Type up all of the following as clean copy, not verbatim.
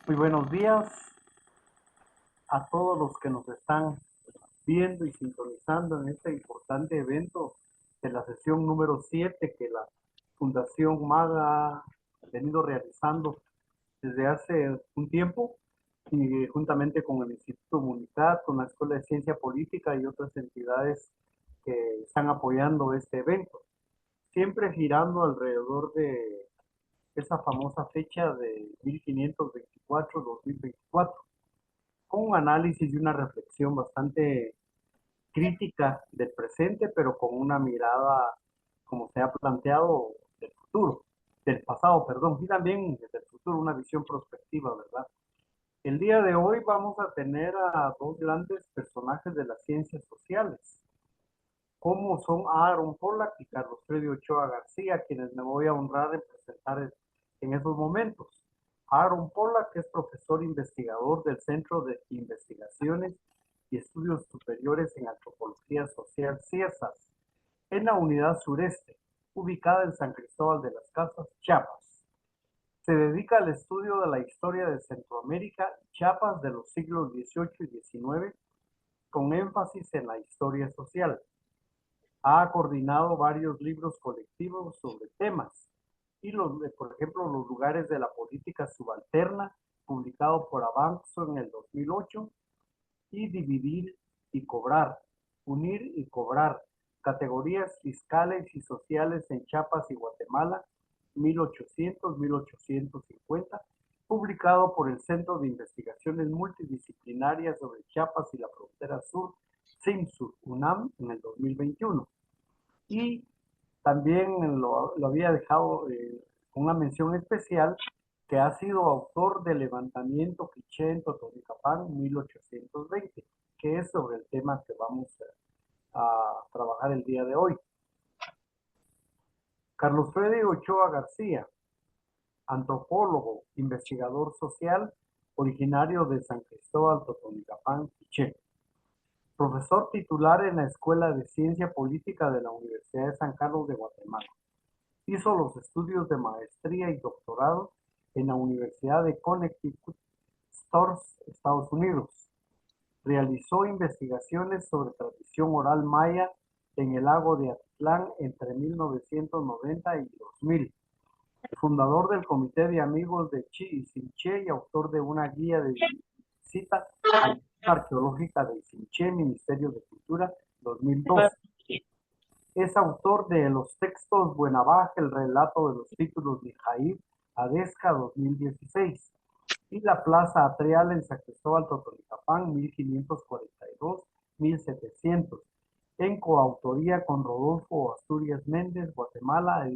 Muy buenos días a todos los que nos están viendo y sintonizando en este importante evento de la sesión número 7 que la Fundación MAGA ha venido realizando desde hace un tiempo y juntamente con el Instituto Munitat, con la Escuela de Ciencia Política y otras entidades que están apoyando este evento, siempre girando alrededor de esa famosa fecha de 1524-2024, con un análisis y una reflexión bastante crítica del presente, pero con una mirada, como se ha planteado, del futuro, del pasado, perdón, y también desde el futuro, una visión prospectiva, ¿verdad? El día de hoy vamos a tener a dos grandes personajes de las ciencias sociales, como son Aaron Pollack y Carlos Freddy Ochoa García, quienes me voy a honrar en presentar en esos momentos. Aaron Pollack es profesor investigador del Centro de Investigaciones y Estudios Superiores en Antropología Social CIESAS, en la unidad sureste, ubicada en San Cristóbal de las Casas, Chiapas. Se dedica al estudio de la historia de Centroamérica y Chiapas de los siglos XVIII y XIX, con énfasis en la historia social. Ha coordinado varios libros colectivos sobre temas y por ejemplo, los lugares de la política subalterna, publicado por Avanzo en el 2008, y dividir y cobrar, unir y cobrar, categorías fiscales y sociales en Chiapas y Guatemala, 1800-1850, publicado por el Centro de Investigaciones Multidisciplinarias sobre Chiapas y la Frontera Sur, CIMSUR, UNAM, en el 2021. Y también lo había dejado con una mención especial, que ha sido autor del levantamiento Quiché en Totonicapán 1820, que es sobre el tema que vamos a trabajar el día de hoy. Carlos Freddy Ochoa García, antropólogo, investigador social, originario de San Cristóbal Totonicapán, Quiché. Profesor titular en la Escuela de Ciencia Política de la Universidad de San Carlos de Guatemala. Hizo los estudios de maestría y doctorado en la Universidad de Connecticut, Estados Unidos. Realizó investigaciones sobre tradición oral maya en el lago de Atitlán entre 1990 y 2000. Fundador del Comité de Amigos de Chi y Sinché y autor de una guía de visita a la arqueológica de Sinché, Ministerio de Cultura, 2012. Es autor de los textos Buenavaje, el relato de los títulos de Jair Adesca, 2016, y La Plaza Atrial en San Cristóbal Totonicapán, 1542-1700, en coautoría con Rodolfo Asturias Méndez, Guatemala,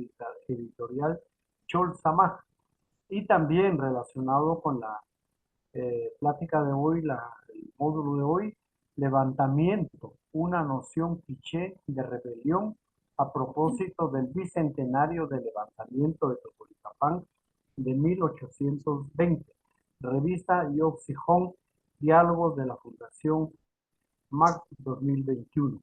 editorial Cholsamaj, y también relacionado con la plática de hoy, el módulo de hoy, levantamiento, una noción quiché de rebelión a propósito del bicentenario del levantamiento de Totonicapán de 1820. Revista Yoxijón, Diálogos de la Fundación MAC 2021.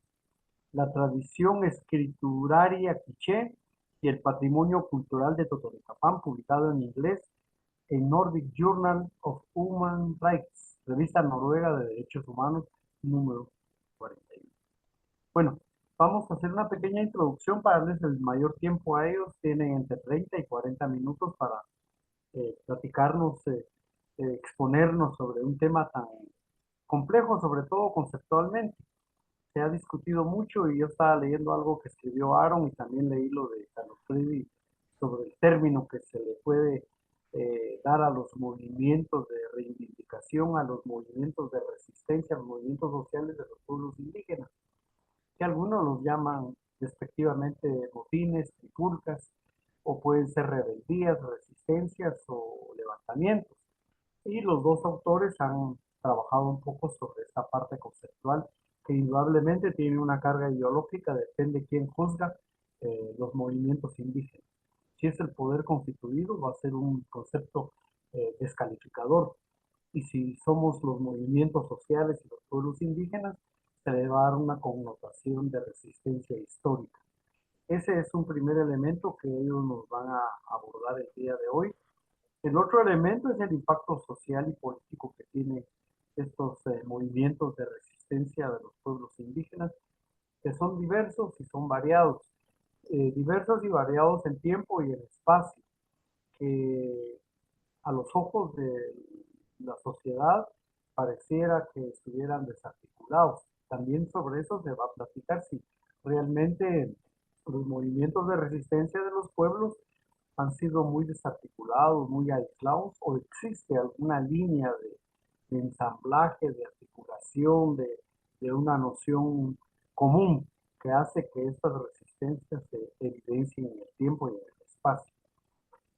La tradición escrituraria quiché y el patrimonio cultural de Totonicapán, publicado en inglés en Nordic Journal of Human Rights, revista noruega de derechos humanos, número 41. Bueno, vamos a hacer una pequeña introducción para darles el mayor tiempo a ellos. Tienen entre 30 y 40 minutos para platicarnos, exponernos sobre un tema tan complejo, sobre todo conceptualmente. Se ha discutido mucho y yo estaba leyendo algo que escribió Aaron y también leí lo de Carlos Freddy sobre el término que se le puede dar a los movimientos de reivindicación, a los movimientos de resistencia, a los movimientos sociales de los pueblos indígenas, que algunos los llaman despectivamente motines, trifulcas, o pueden ser rebeldías, resistencias o levantamientos. Y los dos autores han trabajado un poco sobre esta parte conceptual, que indudablemente tiene una carga ideológica, depende de quién juzga los movimientos indígenas. Si es el poder constituido, va a ser un concepto descalificador. Y si somos los movimientos sociales y los pueblos indígenas, se le va a dar una connotación de resistencia histórica. Ese es un primer elemento que ellos nos van a abordar el día de hoy. El otro elemento es el impacto social y político que tienen estos movimientos de resistencia de los pueblos indígenas, que son diversos y son variados, diversos y variados en tiempo y en espacio, que a los ojos de la sociedad pareciera que estuvieran desarticulados. También sobre eso se va a platicar si realmente los movimientos de resistencia de los pueblos han sido muy desarticulados, muy aislados, o existe alguna línea de ensamblaje, de articulación, de una noción común que hace que estas resistencias se evidencien en el tiempo y en el espacio.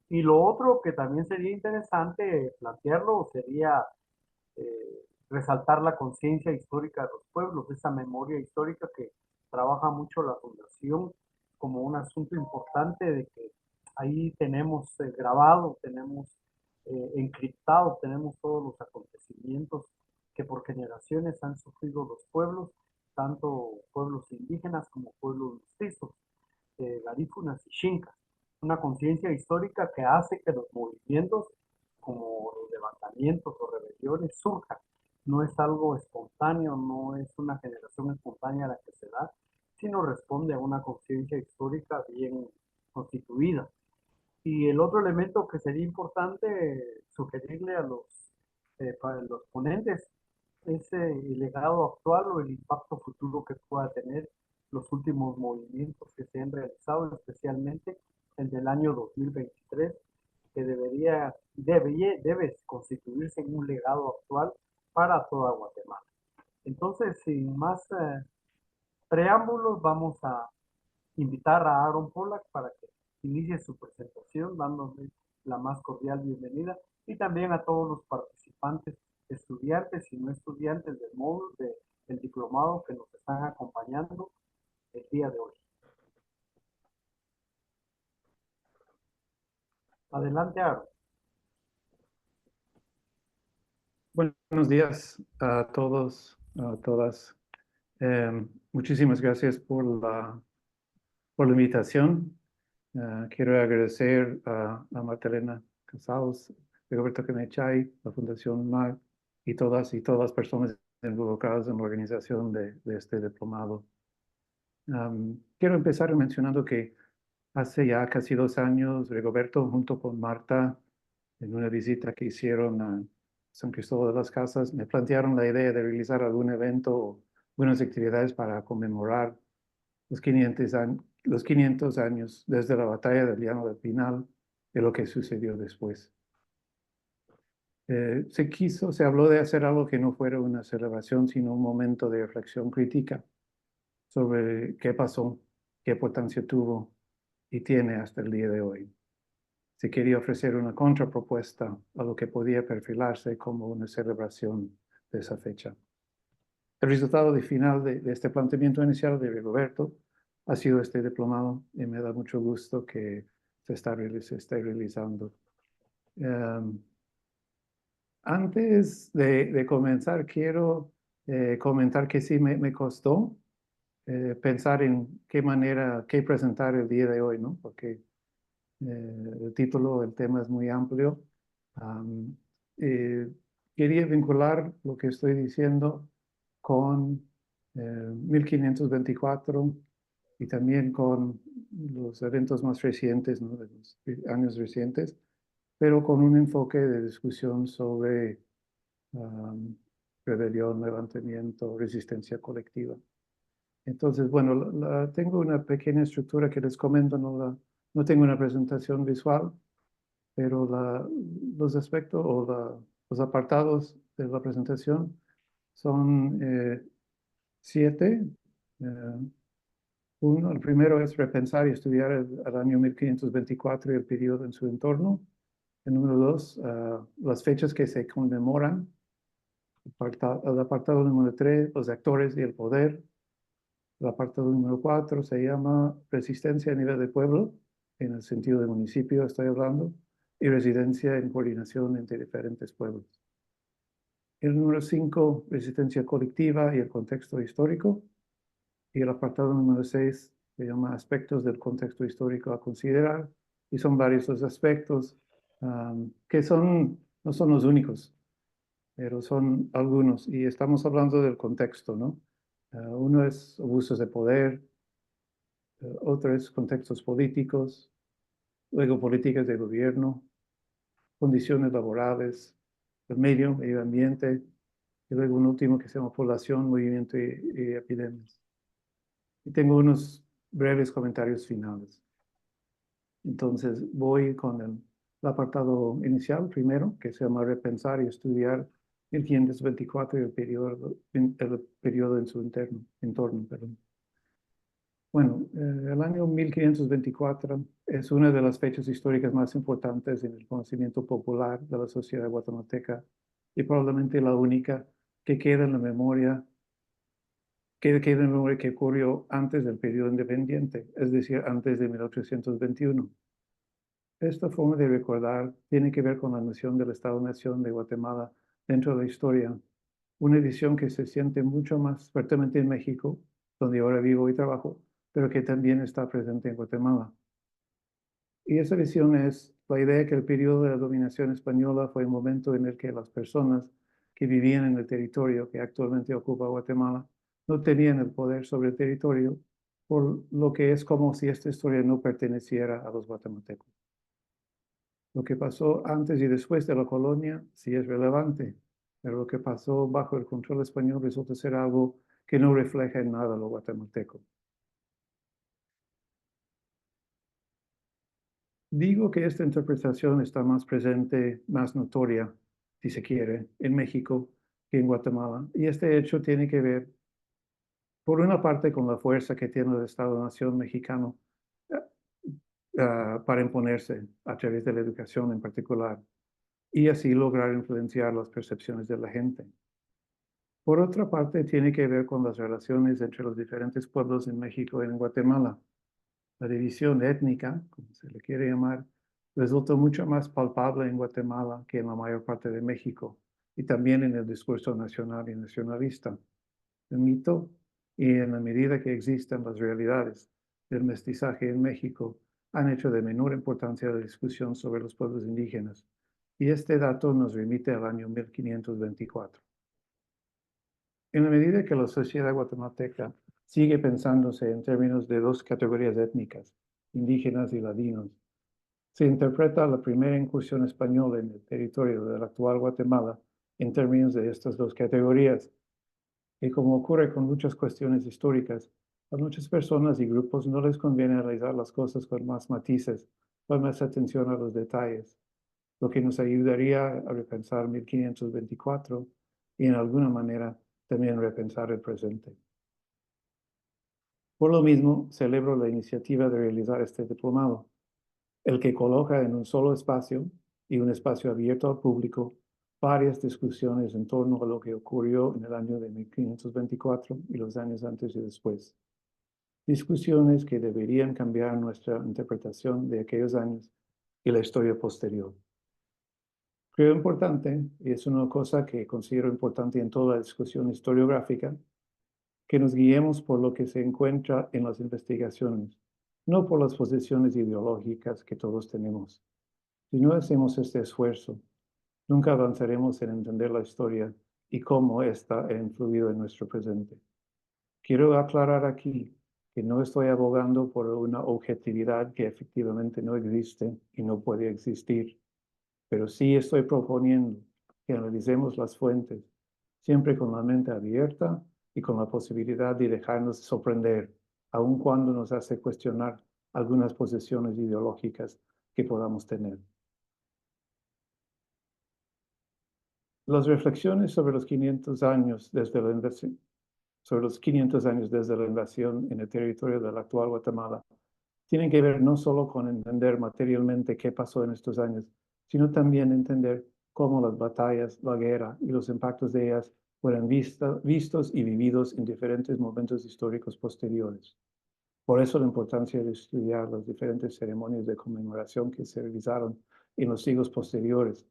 Y lo otro que también sería interesante plantearlo sería resaltar la conciencia histórica de los pueblos, esa memoria histórica que trabaja mucho la Fundación como un asunto importante de que ahí tenemos grabado, tenemos encriptado, tenemos todos los acontecimientos que por generaciones han sufrido los pueblos, tanto pueblos indígenas como pueblos mestizos, garífunas y chincas. Una conciencia histórica que hace que los movimientos como los levantamientos o rebeliones surjan. No es algo espontáneo, no es una generación espontánea la que se da, sino responde a una conciencia histórica bien constituida. Y el otro elemento que sería importante sugerirle a para los ponentes es el legado actual o el impacto futuro que pueda tener los últimos movimientos que se han realizado, especialmente el del año 2023, que debe constituirse en un legado actual para toda Guatemala. Entonces, sin más preámbulos, vamos a invitar a Aaron Pollack para que inicie su presentación, dándole la más cordial bienvenida, y también a todos los participantes, estudiantes y no estudiantes del módulo del diplomado que nos están acompañando el día de hoy. Adelante, Aaron. Buenos días a todos, a todas. Muchísimas gracias por la invitación. Quiero agradecer a Magdalena Casaus, Roberto Canechay, la Fundación MAG y todas las personas involucradas en la organización de este diplomado. Quiero empezar mencionando que hace ya casi 2 años, Rigoberto, junto con Marta, en una visita que hicieron a San Cristóbal de las Casas, me plantearon la idea de realizar algún evento o algunas actividades para conmemorar los 500 años desde la batalla del Llano del Pinal y lo que sucedió después. Se habló de hacer algo que no fuera una celebración, sino un momento de reflexión crítica sobre qué pasó, qué importancia tuvo y tiene hasta el día de hoy. Se quería ofrecer una contrapropuesta a lo que podía perfilarse como una celebración de esa fecha. El resultado final de este planteamiento inicial de Rigoberto ha sido este diplomado y me da mucho gusto que se esté realizando. Antes de comenzar, quiero comentar que sí me costó pensar en qué presentar el día de hoy, ¿no? Porque el título, el tema es muy amplio. Um, Quería vincular lo que estoy diciendo con 1524 y también con los eventos más recientes, ¿no? De los años recientes, pero con un enfoque de discusión sobre rebelión, levantamiento, resistencia colectiva. Entonces, bueno, tengo una pequeña estructura que les comento, no tengo una presentación visual, pero los aspectos o los apartados de la presentación son 7. El primero es repensar y estudiar el año 1524 y el periodo en su entorno. El número 2, las fechas que se conmemoran. El apartado número 3, los actores y el poder. El apartado número 4 se llama resistencia a nivel de pueblo, en el sentido de municipio estoy hablando, y residencia en coordinación entre diferentes pueblos. El número 5, resistencia colectiva y el contexto histórico. Y el apartado número 6 se llama aspectos del contexto histórico a considerar, y son varios los aspectos, que no son los únicos, pero son algunos. Y estamos hablando del contexto, ¿no? Uno es abusos de poder, otro es contextos políticos, luego políticas de gobierno, condiciones laborales, el medio ambiente, y luego un último que se llama población, movimiento y epidemias. Y tengo unos breves comentarios finales. Entonces voy con el apartado inicial primero, que se llama repensar y estudiar 1524 y el periodo en su entorno. Perdón. Bueno, el año 1524 es una de las fechas históricas más importantes en el conocimiento popular de la sociedad guatemalteca y probablemente la única que queda en la memoria, que ocurrió antes del periodo independiente, es decir, antes de 1821. Esta forma de recordar tiene que ver con la noción del Estado-Nación de Guatemala dentro de la historia, una edición que se siente mucho más fuertemente en México, donde ahora vivo y trabajo, pero que también está presente en Guatemala. Y esa visión es la idea que el periodo de la dominación española fue un momento en el que las personas que vivían en el territorio que actualmente ocupa Guatemala no tenían el poder sobre el territorio, por lo que es como si esta historia no perteneciera a los guatemaltecos. Lo que pasó antes y después de la colonia sí es relevante, pero lo que pasó bajo el control español resulta ser algo que no refleja en nada lo guatemalteco. Digo que esta interpretación está más presente, más notoria, si se quiere, en México que en Guatemala. Y este hecho tiene que ver, por una parte, con la fuerza que tiene el Estado-Nación mexicano para imponerse a través de la educación en particular y así lograr influenciar las percepciones de la gente. Por otra parte, tiene que ver con las relaciones entre los diferentes pueblos en México y en Guatemala. La división étnica, como se le quiere llamar, resulta mucho más palpable en Guatemala que en la mayor parte de México y también en el discurso nacional y nacionalista. El mito y en la medida que existen las realidades del mestizaje en México han hecho de menor importancia la discusión sobre los pueblos indígenas. Y este dato nos remite al año 1524. En la medida que la sociedad guatemalteca sigue pensándose en términos de dos categorías étnicas, indígenas y ladinos, se interpreta la primera incursión española en el territorio del actual Guatemala en términos de estas dos categorías. Y como ocurre con muchas cuestiones históricas, a muchas personas y grupos no les conviene analizar las cosas con más matices, con más atención a los detalles, lo que nos ayudaría a repensar 1524 y en alguna manera también repensar el presente. Por lo mismo, celebro la iniciativa de realizar este diplomado, el que coloca en un solo espacio y un espacio abierto al público varias discusiones en torno a lo que ocurrió en el año de 1524 y los años antes y después. Discusiones que deberían cambiar nuestra interpretación de aquellos años y la historia posterior. Creo importante, y es una cosa que considero importante en toda discusión historiográfica, que nos guiemos por lo que se encuentra en las investigaciones, no por las posiciones ideológicas que todos tenemos. Si no hacemos este esfuerzo, nunca avanzaremos en entender la historia y cómo ésta ha influido en nuestro presente. Quiero aclarar aquí que no estoy abogando por una objetividad que efectivamente no existe y no puede existir, pero sí estoy proponiendo que analicemos las fuentes, siempre con la mente abierta y con la posibilidad de dejarnos sorprender, aun cuando nos hace cuestionar algunas posiciones ideológicas que podamos tener. Las reflexiones sobre los 500 años desde la invasión, en el territorio del actual Guatemala tienen que ver no solo con entender materialmente qué pasó en estos años, sino también entender cómo las batallas, la guerra y los impactos de ellas fueron vistos y vividos en diferentes momentos históricos posteriores. Por eso la importancia de estudiar las diferentes ceremonias de conmemoración que se realizaron en los siglos posteriores,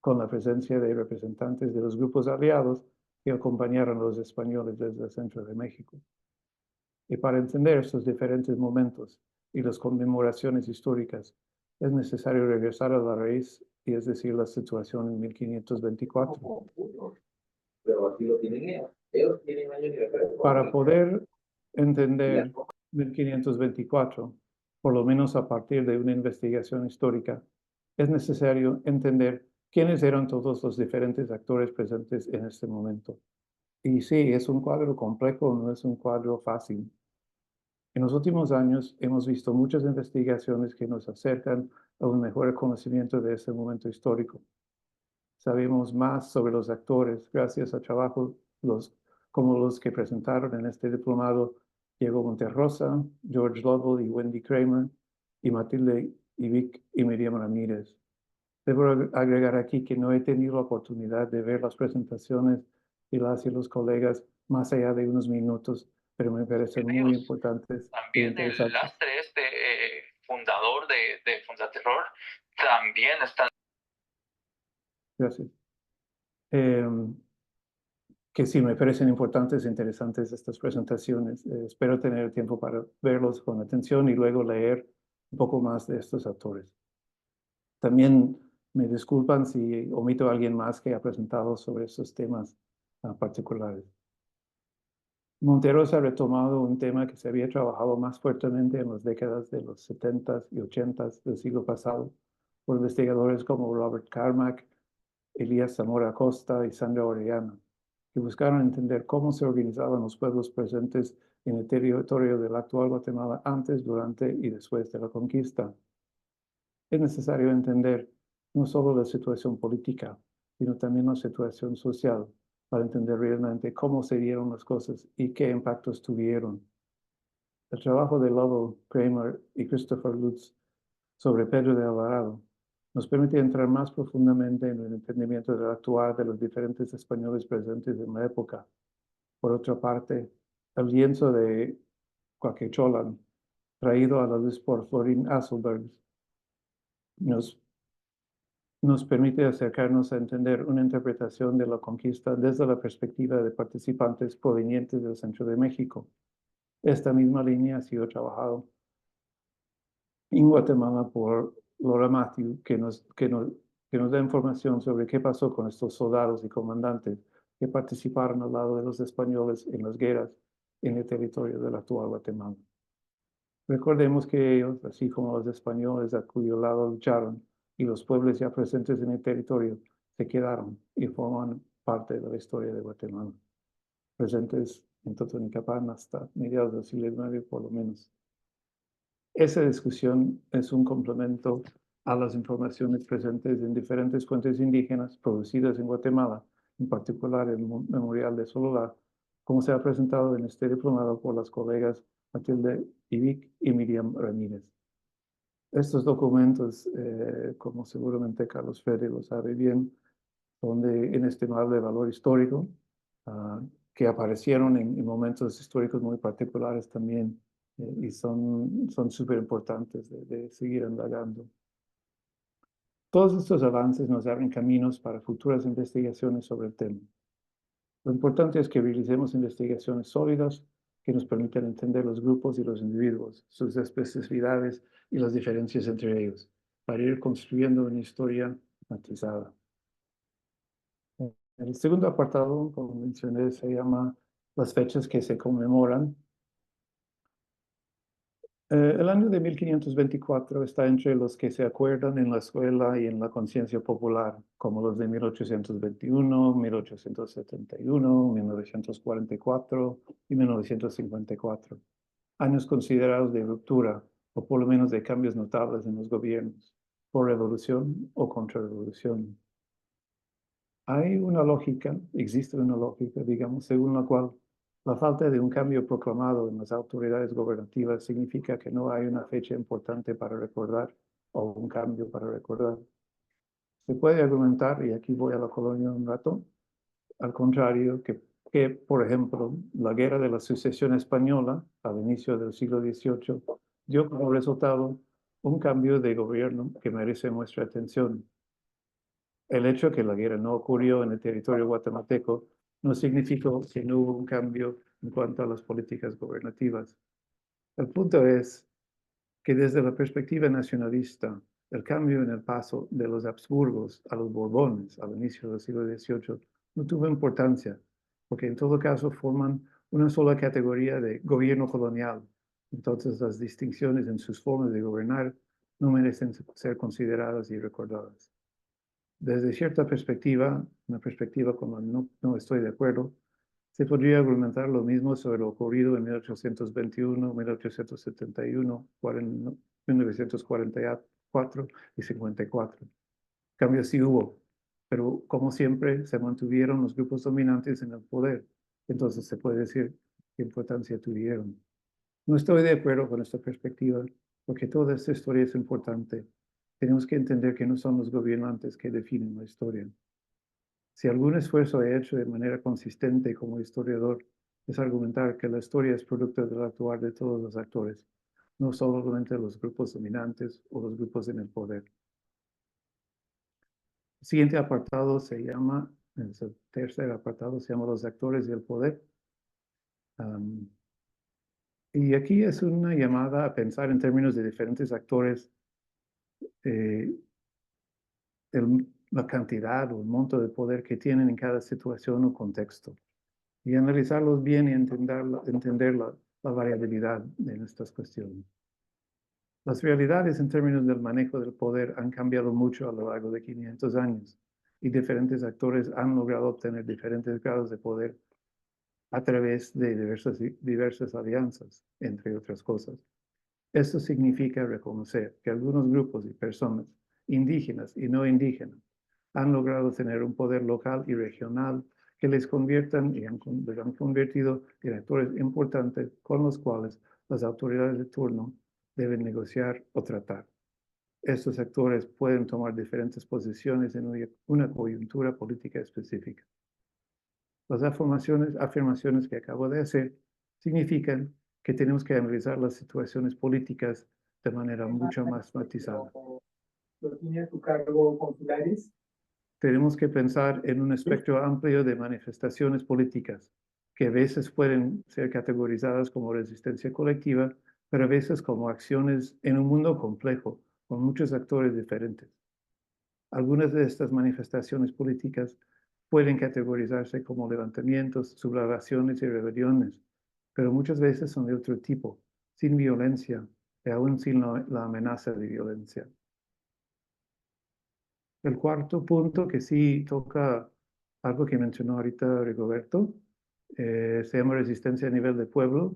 con la presencia de representantes de los grupos aliados que acompañaron a los españoles desde el centro de México. Y para entender estos diferentes momentos y las conmemoraciones históricas, es necesario regresar a la raíz y es decir, la situación en 1524. Pero aquí lo tienen ellos. Ellos tienen años de referencia. Para poder entender 1524, por lo menos a partir de una investigación histórica, es necesario entender quiénes eran todos los diferentes actores presentes en este momento. Y sí, es un cuadro complejo, no es un cuadro fácil. En los últimos años hemos visto muchas investigaciones que nos acercan a un mejor conocimiento de ese momento histórico. Sabemos más sobre los actores gracias a trabajos como los que presentaron en este diplomado Diego Monterrosa, George Lovell y Wendy Kramer, y Matilde Ibic y Miriam Ramírez. Debo agregar aquí que no he tenido la oportunidad de ver las presentaciones de las y los colegas más allá de unos minutos, pero me parecen muy importantes. También el lastre fundador de Fundaterror también está. Gracias. Que sí, me parecen importantes e interesantes estas presentaciones. Espero tener tiempo para verlos con atención y luego leer un poco más de estos autores. También me disculpan si omito a alguien más que ha presentado sobre estos temas particulares. Monteros ha retomado un tema que se había trabajado más fuertemente en las décadas de los 70s y 80s del siglo pasado por investigadores como Robert Carmack, Elías Zamora Acosta y Sandra Orellana, que buscaron entender cómo se organizaban los pueblos presentes en el territorio del actual Guatemala antes, durante y después de la conquista. Es necesario entender no solo la situación política, sino también la situación social, para entender realmente cómo se dieron las cosas y qué impactos tuvieron. El trabajo de Lovell, Kramer y Christopher Lutz sobre Pedro de Alvarado nos permite entrar más profundamente en el entendimiento del actuar de los diferentes españoles presentes en la época. Por otra parte, el lienzo de Quaquecholan, traído a la luz por Florin Asselberg, nos permite acercarnos a entender una interpretación de la conquista desde la perspectiva de participantes provenientes del centro de México. Esta misma línea ha sido trabajada en Guatemala por Laura Matthew, que nos da información sobre qué pasó con estos soldados y comandantes que participaron al lado de los españoles en las guerras en el territorio del actual Guatemala. Recordemos que ellos, así como los españoles a cuyo lado lucharon, y los pueblos ya presentes en el territorio, se quedaron y forman parte de la historia de Guatemala, presentes en Totonicapán hasta mediados del siglo IX por lo menos. Esa discusión es un complemento a las informaciones presentes en diferentes fuentes indígenas producidas en Guatemala, en particular el Memorial de Sololá, como se ha presentado en este diplomado por las colegas Matilde Ibic y Miriam Ramírez. Estos documentos, como seguramente Carlos Fede lo sabe bien, son de inestimable valor histórico, que aparecieron en momentos históricos muy particulares también, y son súper importantes de seguir indagando. Todos estos avances nos abren caminos para futuras investigaciones sobre el tema. Lo importante es que realicemos investigaciones sólidas que nos permitan entender los grupos y los individuos, sus especificidades y las diferencias entre ellos, para ir construyendo una historia matizada. El segundo apartado, como mencioné, se llama las fechas que se conmemoran. El año de 1524 está entre los que se acuerdan en la escuela y en la conciencia popular, como los de 1821, 1871, 1944 y 1954, años considerados de ruptura, o por lo menos de cambios notables en los gobiernos, por revolución o contrarrevolución. Existe una lógica, digamos, según la cual la falta de un cambio proclamado en las autoridades gobernativas significa que no hay una fecha importante para recordar o un cambio para recordar. Se puede argumentar, y aquí voy a la colonia un rato, al contrario, que, por ejemplo, la Guerra de la Sucesión Española, al inicio del siglo XVIII, dio como resultado un cambio de gobierno que merece nuestra atención. El hecho de que la guerra no ocurrió en el territorio guatemalteco no significó que no hubo un cambio en cuanto a las políticas gobernativas. El punto es que desde la perspectiva nacionalista, El cambio en el paso de los Habsburgos a los Borbones al inicio del siglo XVIII no tuvo importancia, porque en todo caso forman una sola categoría de gobierno colonial. Entonces las distinciones en sus formas de gobernar no merecen ser consideradas y recordadas. Desde cierta perspectiva, una perspectiva con la que no estoy de acuerdo, se podría argumentar lo mismo sobre lo ocurrido en 1821, 1871, 1944 y 54. Cambios sí hubo, pero como siempre se mantuvieron los grupos dominantes en el poder. Entonces se puede decir qué importancia tuvieron. No estoy de acuerdo con esta perspectiva, porque toda esta historia es importante. Tenemos que entender que no son los gobernantes que definen la historia. Si algún esfuerzo he hecho de manera consistente como historiador, es argumentar que la historia es producto del actuar de todos los actores, no solamente los grupos dominantes o los grupos en el poder. El siguiente apartado se llama, el tercer apartado se llama los actores y el poder. Y aquí es una llamada a pensar en términos de diferentes actores, la cantidad o el monto de poder que tienen en cada situación o contexto, y analizarlos bien y entender la variabilidad en estas cuestiones. Las realidades en términos del manejo del poder han cambiado mucho a lo largo de 500 años, y diferentes actores han logrado obtener diferentes grados de poder a través de diversas alianzas, entre otras cosas. Esto significa reconocer que algunos grupos y personas, indígenas y no indígenas, han logrado tener un poder local y regional que les conviertan y les han convertido en actores importantes con los cuales las autoridades de turno deben negociar o tratar. Estos actores pueden tomar diferentes posiciones en una coyuntura política específica. Las afirmaciones que acabo de hacer significan que tenemos que analizar las situaciones políticas de manera mucho más matizada. ¿Lo tiene a tu cargo consulares? Tenemos que pensar en un espectro amplio de manifestaciones políticas, que a veces pueden ser categorizadas como resistencia colectiva, pero a veces como acciones en un mundo complejo, con muchos actores diferentes. Algunas de estas manifestaciones políticas pueden categorizarse como levantamientos, sublevaciones y rebeliones, pero muchas veces son de otro tipo, sin violencia y aún sin la amenaza de violencia. El cuarto punto, que sí toca algo que mencionó ahorita Rigoberto, se llama resistencia a nivel de pueblo,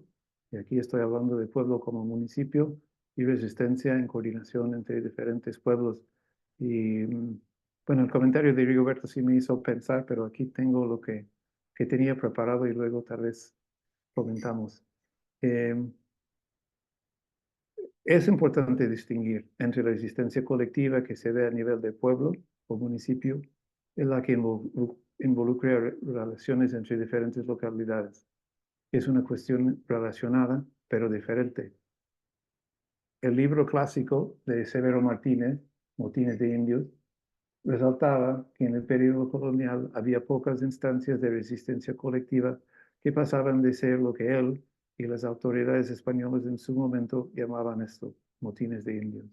y aquí estoy hablando de pueblo como municipio, y resistencia en coordinación entre diferentes pueblos. Y bueno, el comentario de Rigoberto sí me hizo pensar, pero aquí tengo lo que tenía preparado y luego tal vez comentamos. Es importante distinguir entre la resistencia colectiva que se da a nivel de pueblo o municipio, en la que involucra relaciones entre diferentes localidades. Es una cuestión relacionada, pero diferente. El libro clásico de Severo Martínez, Motines de Indios, resaltaba que en el periodo colonial había pocas instancias de resistencia colectiva que pasaban de ser lo que él y las autoridades españolas en su momento llamaban esto, motines de indios.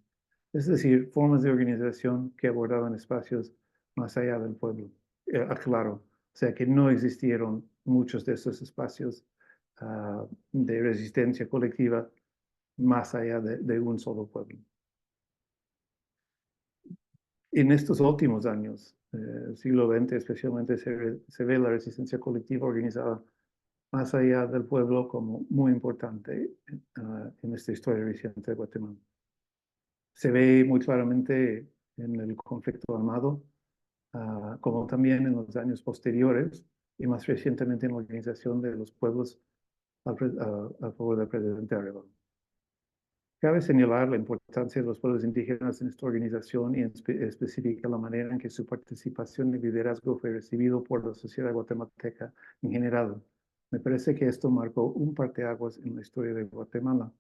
Es decir, formas de organización que abordaban espacios más allá del pueblo. Claro, o sea que no existieron muchos de estos espacios de resistencia colectiva más allá de un solo pueblo. En estos últimos años, siglo XX especialmente, se ve la resistencia colectiva organizada más allá del pueblo como muy importante en esta historia reciente de Guatemala. Se ve muy claramente en el conflicto armado, como también en los años posteriores y más recientemente en la organización de los pueblos a favor del presidente Arevalo. Cabe señalar la importancia de los pueblos indígenas en esta organización y en específica la manera en que su participación y liderazgo fue recibido por la sociedad guatemalteca en general. Me parece que esto marcó un parteaguas en la historia de Guatemala,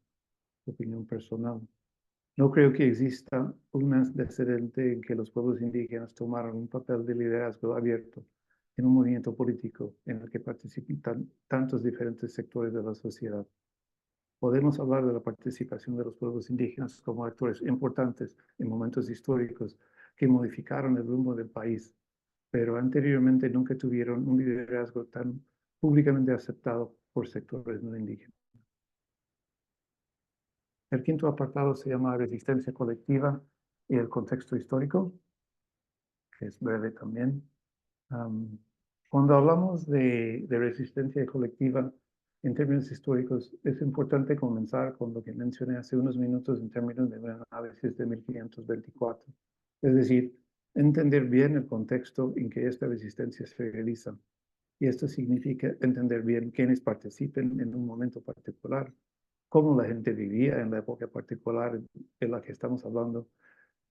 opinión personal. No creo que exista un antecedente en que los pueblos indígenas tomaran un papel de liderazgo abierto en un movimiento político en el que participan tantos diferentes sectores de la sociedad. podemos hablar de la participación de los pueblos indígenas como actores importantes en momentos históricos que modificaron el rumbo del país, pero anteriormente nunca tuvieron un liderazgo tan públicamente aceptado por sectores no indígenas. El quinto apartado se llama resistencia colectiva y el contexto histórico, que es breve también. Cuando hablamos de resistencia colectiva en términos históricos, es importante comenzar con lo que mencioné hace unos minutos en términos de un análisis de 1524. Es decir, entender bien el contexto en que esta resistencia se realiza. Y esto significa entender bien quiénes participen en un momento particular, cómo la gente vivía en la época particular de la que estamos hablando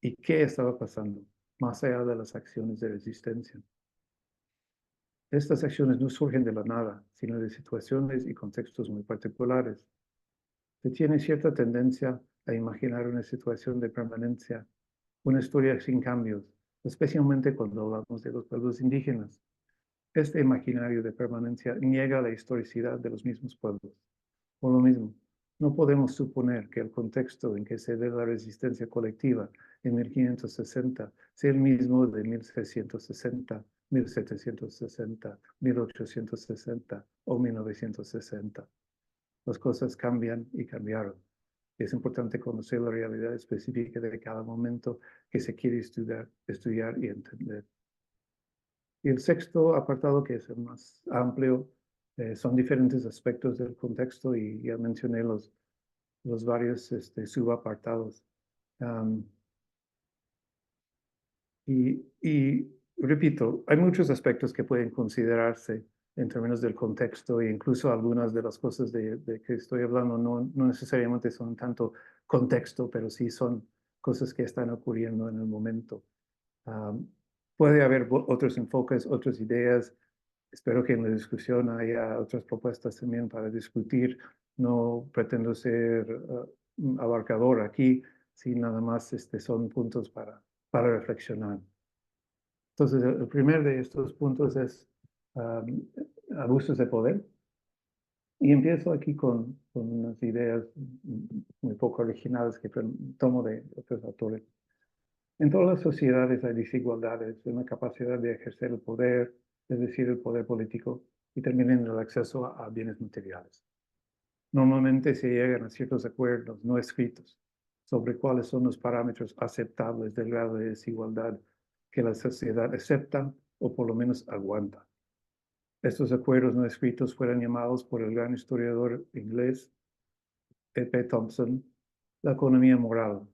y qué estaba pasando, más allá de las acciones de resistencia. Estas acciones no surgen de la nada, sino de situaciones y contextos muy particulares. Se tiene cierta tendencia a imaginar una situación de permanencia, una historia sin cambios, especialmente cuando hablamos de los pueblos indígenas. Este imaginario de permanencia niega la historicidad de los mismos pueblos. Por lo mismo, no podemos suponer que el contexto en que se dé la resistencia colectiva en 1560 sea el mismo de 1660, 1760, 1860 o 1960. Las cosas cambian y cambiaron. Es importante conocer la realidad específica de cada momento que se quiere estudiar y entender. Y el sexto apartado, que es el más amplio, son diferentes aspectos del contexto y ya mencioné los varios subapartados. Y repito, hay muchos aspectos que pueden considerarse en términos del contexto e incluso algunas de las cosas de que estoy hablando no necesariamente son tanto contexto, pero sí son cosas que están ocurriendo en el momento. Puede haber otros enfoques, otras ideas. Espero que en la discusión haya otras propuestas también para discutir. No pretendo ser abarcador aquí, sí, nada más son puntos para reflexionar. Entonces, el primer de estos puntos es abusos de poder. Y empiezo aquí con unas ideas muy poco originales que tomo de otros autores. En todas las sociedades hay desigualdades en la capacidad de ejercer el poder, es decir, el poder político, y también en el acceso a bienes materiales. Normalmente se llegan a ciertos acuerdos no escritos sobre cuáles son los parámetros aceptables del grado de desigualdad que la sociedad acepta o por lo menos aguanta. Estos acuerdos no escritos fueron llamados por el gran historiador inglés E.P. Thompson la economía moral.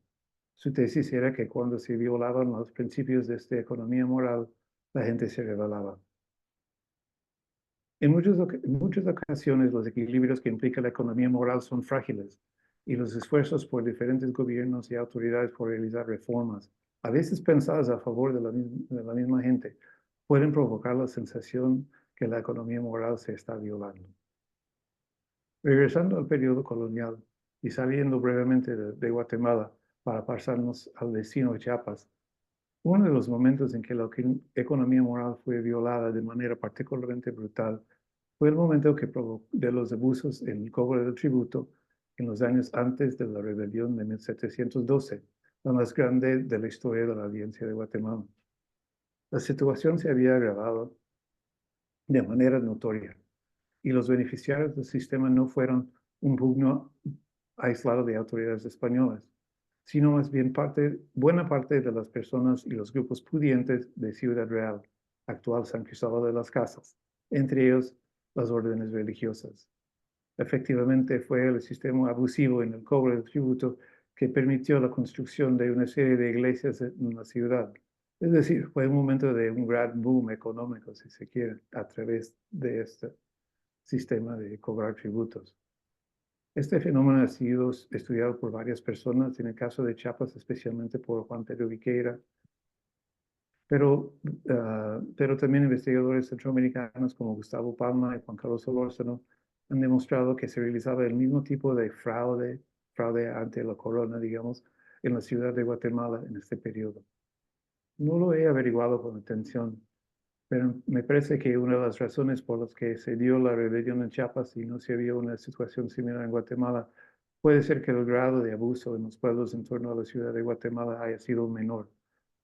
Su tesis era que cuando se violaban los principios de esta economía moral, la gente se rebelaba. En muchas ocasiones los equilibrios que implica la economía moral son frágiles y los esfuerzos por diferentes gobiernos y autoridades por realizar reformas, a veces pensadas a favor de la misma gente, pueden provocar la sensación que la economía moral se está violando. Regresando al periodo colonial y saliendo brevemente de Guatemala para pasarnos al vecino Chiapas, uno de los momentos en que la economía moral fue violada de manera particularmente brutal fue el momento de los abusos en el cobro del tributo en los años antes de la rebelión de 1712, la más grande de la historia de la Audiencia de Guatemala. La situación se había agravado de manera notoria y los beneficiarios del sistema no fueron un pugno aislado de autoridades españolas, sino más bien buena parte de las personas y los grupos pudientes de Ciudad Real, actual San Cristóbal de las Casas, entre ellos las órdenes religiosas. Efectivamente, fue el sistema abusivo en el cobro del tributo que permitió la construcción de una serie de iglesias en la ciudad. Es decir, fue un momento de un gran boom económico, si se quiere, a través de este sistema de cobrar tributos. Este fenómeno ha sido estudiado por varias personas, en el caso de Chiapas especialmente por Juan Pedro Viqueira, pero también investigadores centroamericanos como Gustavo Palma y Juan Carlos Solórzano han demostrado que se realizaba el mismo tipo de fraude ante la corona, digamos, en la ciudad de Guatemala en este periodo. No lo he averiguado con atención, Pero me parece que una de las razones por las que se dio la rebelión en Chiapas y no se vio una situación similar en Guatemala puede ser que el grado de abuso en los pueblos en torno a la ciudad de Guatemala haya sido menor.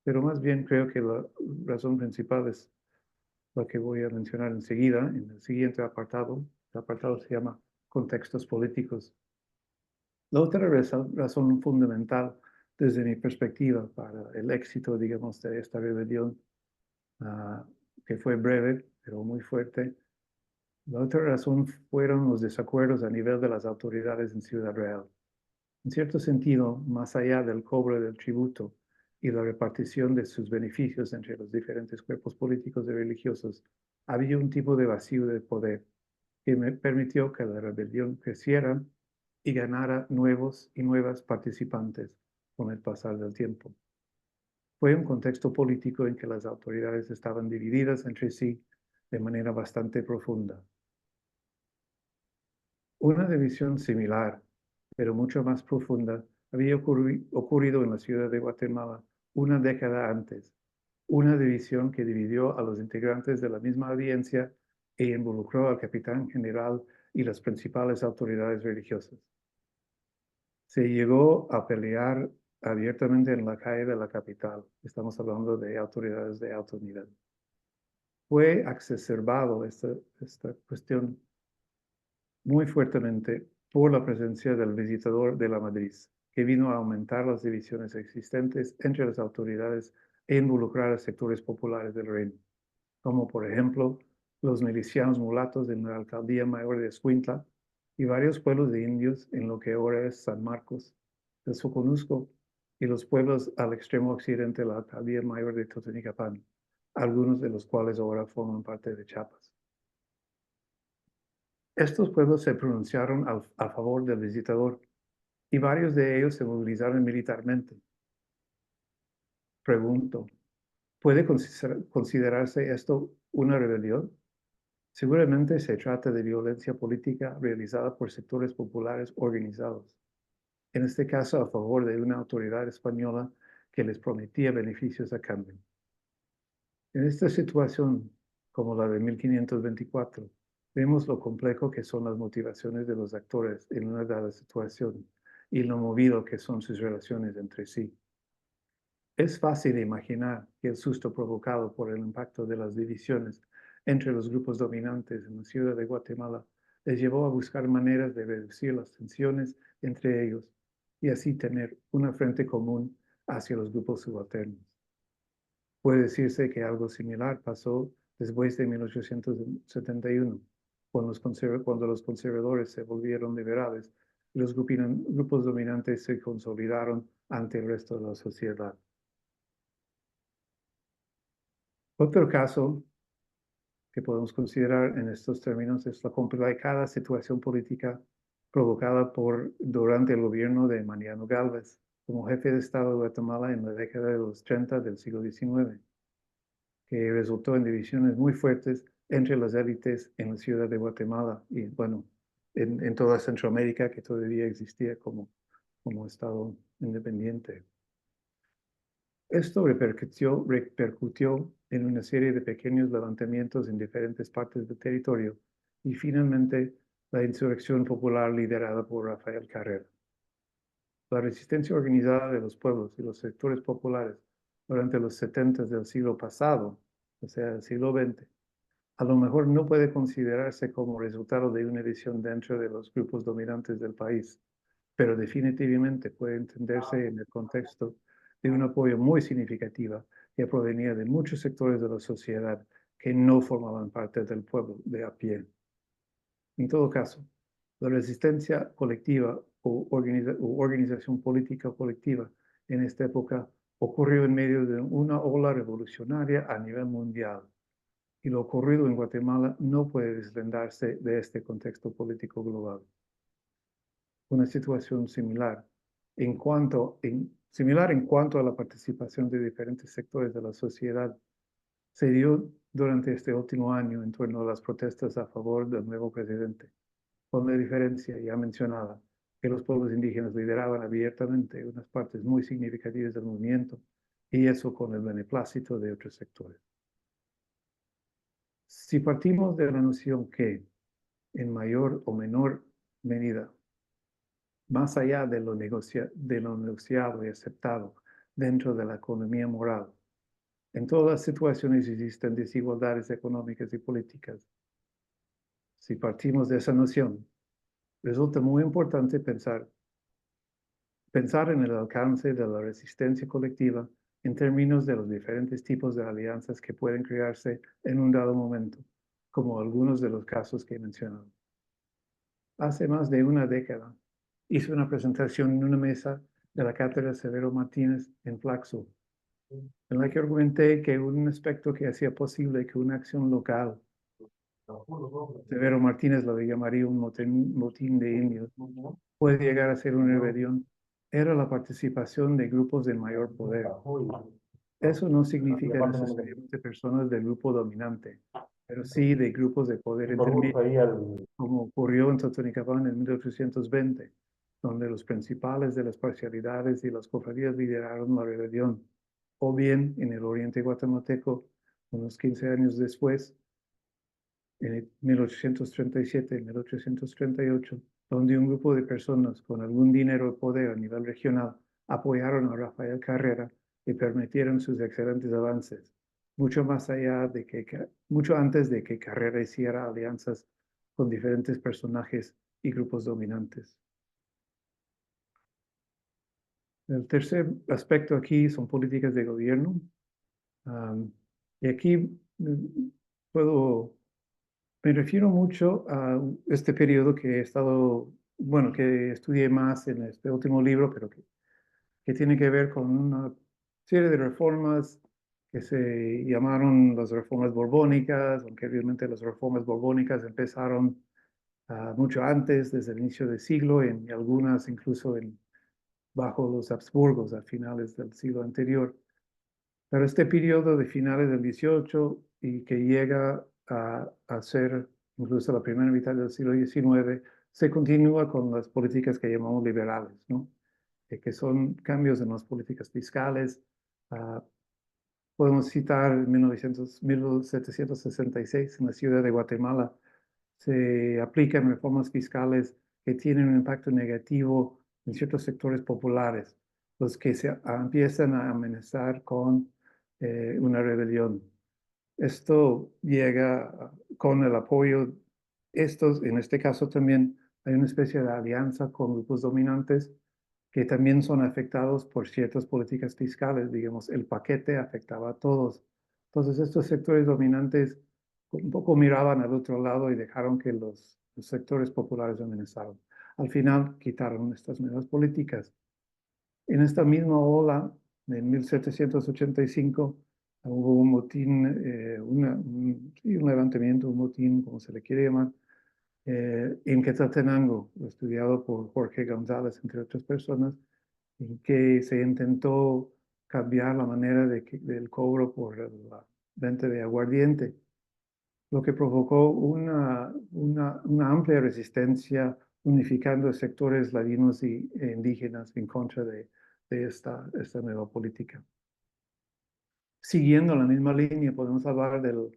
Pero más bien creo que la razón principal es la que voy a mencionar enseguida en el siguiente apartado. El apartado se llama contextos políticos. La otra razón fundamental desde mi perspectiva para el éxito, digamos, de esta rebelión, que fue breve, pero muy fuerte, la otra razón fueron los desacuerdos a nivel de las autoridades en Ciudad Real. En cierto sentido, más allá del cobro del tributo y la repartición de sus beneficios entre los diferentes cuerpos políticos y religiosos, había un tipo de vacío de poder que me permitió que la rebelión creciera y ganara nuevos y nuevas participantes con el pasar del tiempo. Fue un contexto político en que las autoridades estaban divididas entre sí de manera bastante profunda. Una división similar, pero mucho más profunda, había ocurrido en la ciudad de Guatemala una década antes. Una división que dividió a los integrantes de la misma audiencia e involucró al capitán general y las principales autoridades religiosas. Se llegó a pelear abiertamente en la calle de la capital. Estamos hablando de autoridades de alto nivel. Fue exacerbado esta cuestión muy fuertemente por la presencia del visitador de la Madrid, que vino a aumentar las divisiones existentes entre las autoridades e involucrar a sectores populares del reino, como por ejemplo los milicianos mulatos en la alcaldía mayor de Escuintla y varios pueblos de indios en lo que ahora es San Marcos, el Soconusco y los pueblos al extremo occidente de la alcaldía mayor de Totonicapán, algunos de los cuales ahora forman parte de Chiapas. Estos pueblos se pronunciaron a favor del visitador y varios de ellos se movilizaron militarmente. Pregunto, ¿puede considerarse esto una rebelión? Seguramente se trata de violencia política realizada por sectores populares organizados, en este caso a favor de una autoridad española que les prometía beneficios a cambio. En esta situación, como la de 1524, vemos lo complejo que son las motivaciones de los actores en una dada situación y lo movido que son sus relaciones entre sí. Es fácil imaginar que el susto provocado por el impacto de las divisiones entre los grupos dominantes en la ciudad de Guatemala les llevó a buscar maneras de reducir las tensiones entre ellos y así tener una frente común hacia los grupos subalternos. Puede decirse que algo similar pasó después de 1871, cuando los conservadores se volvieron liberales y los grupos dominantes se consolidaron ante el resto de la sociedad. Otro caso que podemos considerar en estos términos es la complicada situación política provocada durante el gobierno de Mariano Gálvez como jefe de Estado de Guatemala en la década de los 30 del siglo XIX, que resultó en divisiones muy fuertes entre las élites en la ciudad de Guatemala y, bueno, en toda Centroamérica, que todavía existía como Estado independiente. Esto repercutió en una serie de pequeños levantamientos en diferentes partes del territorio y finalmente la insurrección popular liderada por Rafael Carrera. La resistencia organizada de los pueblos y los sectores populares durante los 70 del siglo pasado, o sea, el siglo XX, a lo mejor no puede considerarse como resultado de una división dentro de los grupos dominantes del país, pero definitivamente puede entenderse en el contexto de un apoyo muy significativo que provenía de muchos sectores de la sociedad que no formaban parte del pueblo de a pie. En todo caso, la resistencia colectiva o organización política colectiva en esta época ocurrió en medio de una ola revolucionaria a nivel mundial. Y lo ocurrido en Guatemala no puede deslindarse de este contexto político global. Una situación similar en cuanto a la participación de diferentes sectores de la sociedad se dio durante este último año en torno a las protestas a favor del nuevo presidente, con la diferencia ya mencionada que los pueblos indígenas lideraban abiertamente unas partes muy significativas del movimiento y eso con el beneplácito de otros sectores. Si partimos de la noción que, en mayor o menor medida, más allá de lo negociado y aceptado dentro de la economía moral, en todas las situaciones existen desigualdades económicas y políticas. Si partimos de esa noción, resulta muy importante pensar en el alcance de la resistencia colectiva en términos de los diferentes tipos de alianzas que pueden crearse en un dado momento, como algunos de los casos que he mencionado. Hace más de una década hice una presentación en una mesa de la Cátedra Severo Martínez en Flaxo, en la que argumenté que un aspecto que hacía posible que una acción local, Severo Martínez lo llamaría un motín de indios, puede llegar a ser una rebelión, era la participación de grupos de mayor poder. Eso no significa necesariamente personas del grupo dominante, pero sí de grupos de poder intermedio, como ocurrió en Totonicapán en 1820, donde los principales de las parcialidades y las cofradías lideraron la rebelión, o bien en el oriente guatemalteco, unos 15 años después, en 1837 y 1838, donde un grupo de personas con algún dinero o poder a nivel regional apoyaron a Rafael Carrera y permitieron sus excelentes avances, mucho antes de que Carrera hiciera alianzas con diferentes personajes y grupos dominantes. El tercer aspecto aquí son políticas de gobierno. Y aquí me refiero mucho a este periodo que he estado, bueno, que estudié más en este último libro, pero que tiene que ver con una serie de reformas que se llamaron las reformas borbónicas, aunque realmente las reformas borbónicas empezaron mucho antes, desde el inicio del siglo, y algunas incluso bajo los Habsburgos a finales del siglo anterior. Pero este periodo de finales del 18 y que llega a ser incluso la primera mitad del siglo XIX, se continúa con las políticas que llamamos liberales, ¿no? Que son cambios en las políticas fiscales. Podemos citar 1766 en la ciudad de Guatemala. Se aplican reformas fiscales que tienen un impacto negativo en ciertos sectores populares, los que empiezan a amenazar con una rebelión. Esto llega con el apoyo, en este caso también hay una especie de alianza con grupos dominantes que también son afectados por ciertas políticas fiscales, digamos, el paquete afectaba a todos. Entonces estos sectores dominantes un poco miraban al otro lado y dejaron que los sectores populares amenazaran. Al final quitaron estas nuevas políticas. En esta misma ola, en 1785, hubo un motín, un levantamiento, un motín, como se le quiere llamar, en Quetzaltenango, estudiado por Jorge González, entre otras personas, en que se intentó cambiar la manera del cobro por la venta de aguardiente, lo que provocó una amplia resistencia unificando sectores ladinos e indígenas en contra de esta nueva política. Siguiendo la misma línea, podemos hablar del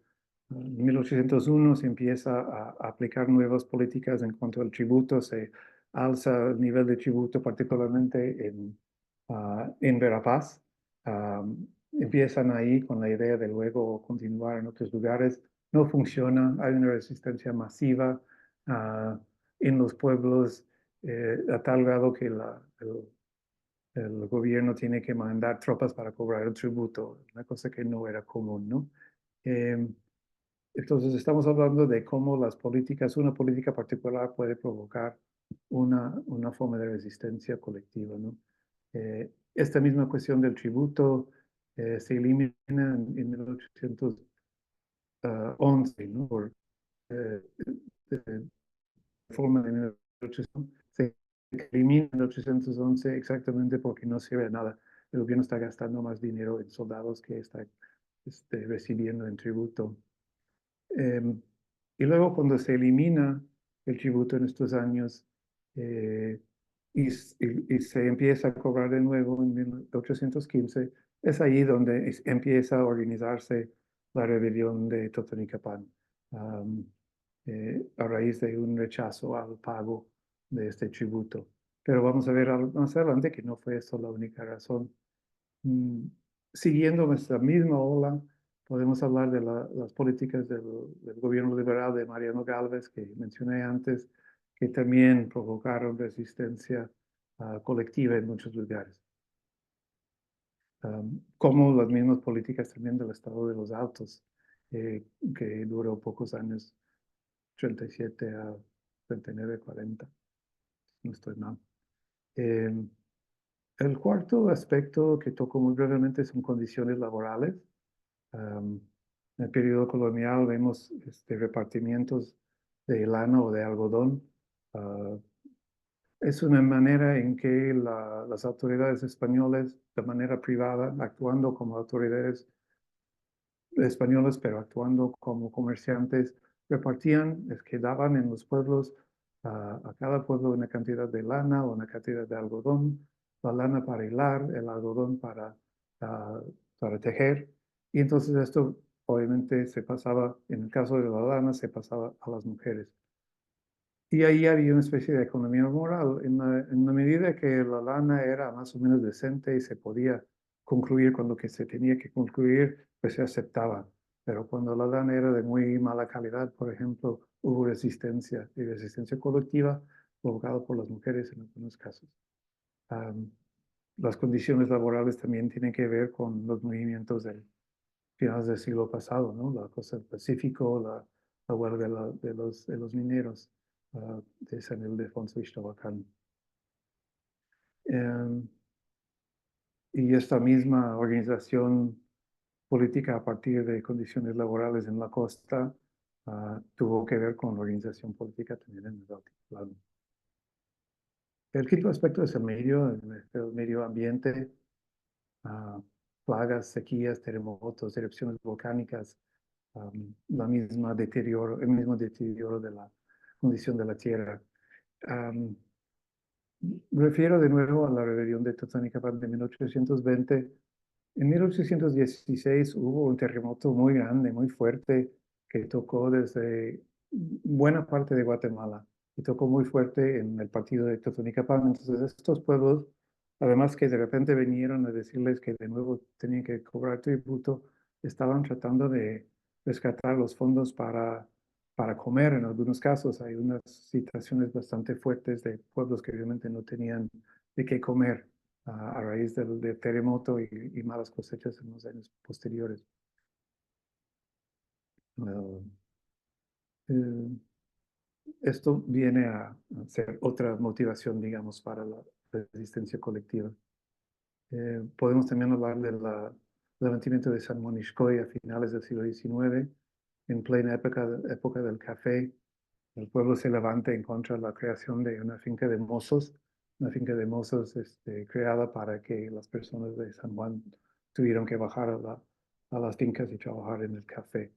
1801, se empieza a aplicar nuevas políticas en cuanto al tributo, se alza el nivel de tributo, particularmente en Verapaz. Empiezan ahí con la idea de luego continuar en otros lugares. No funciona, hay una resistencia masiva en los pueblos, a tal grado que el gobierno tiene que mandar tropas para cobrar el tributo, una cosa que no era común, ¿no? Entonces estamos hablando de cómo una política particular puede provocar una forma de resistencia colectiva, ¿no? Esta misma cuestión del tributo se elimina en 1811, ¿no? Por reforma de 1811. Se elimina en 1811 exactamente porque no sirve de nada. El gobierno está gastando más dinero en soldados que está recibiendo en tributo. Y luego cuando se elimina el tributo en estos años y se empieza a cobrar de nuevo en 1815, es ahí donde empieza a organizarse la rebelión de Totonicapán. a raíz de un rechazo al pago de este tributo. Pero vamos a ver más adelante que no fue esto la única razón. Siguiendo nuestra misma ola, podemos hablar de las políticas del gobierno liberal de Mariano Gálvez, que mencioné antes, que también provocaron resistencia colectiva en muchos lugares. Como las mismas políticas también del Estado de los Altos, que duró pocos años, 37 a 39, 40, no estoy mal. El cuarto aspecto que toco muy brevemente son condiciones laborales. En el periodo colonial vemos repartimientos de lana o de algodón. Es una manera en que las autoridades españolas, de manera privada, actuando como autoridades españolas, pero actuando como comerciantes, repartían, que daban en los pueblos, a cada pueblo una cantidad de lana o una cantidad de algodón, la lana para hilar, el algodón para tejer. Y entonces esto obviamente se pasaba, en el caso de la lana, se pasaba a las mujeres. Y ahí había una especie de economía moral, en la medida que la lana era más o menos decente y se podía concluir con lo que se tenía que concluir, pues se aceptaba. Pero cuando la lana era de muy mala calidad, por ejemplo, hubo resistencia y resistencia colectiva provocada por las mujeres en algunos casos. Las condiciones laborales también tienen que ver con los movimientos del finales del siglo pasado, ¿no? La costa del Pacífico, la huelga de los mineros de San Ildefonso y Ixtabacán. Y esta misma organización política a partir de condiciones laborales en la costa tuvo que ver con la organización política también en el altiplano. El quinto aspecto es el medio ambiente, plagas, sequías, terremotos, erupciones volcánicas, el mismo deterioro de la condición de la tierra. Refiero de nuevo a la rebelión de Totonicapán de 1820. En 1816 hubo un terremoto muy grande, muy fuerte, que tocó desde buena parte de Guatemala y tocó muy fuerte en el partido de Totonicapán. Entonces estos pueblos, además que de repente vinieron a decirles que de nuevo tenían que cobrar tributo, estaban tratando de rescatar los fondos para comer en algunos casos. Hay unas situaciones bastante fuertes de pueblos que obviamente no tenían de qué comer a raíz del terremoto y malas cosechas en los años posteriores. Esto viene a ser otra motivación, digamos, para la resistencia colectiva. Podemos también hablar del levantamiento de San Moniscoy a finales del siglo XIX, en plena época del café. El pueblo se levanta en contra de la creación de una finca de mozos creada para que las personas de San Juan tuvieran que bajar a las fincas y trabajar en el café.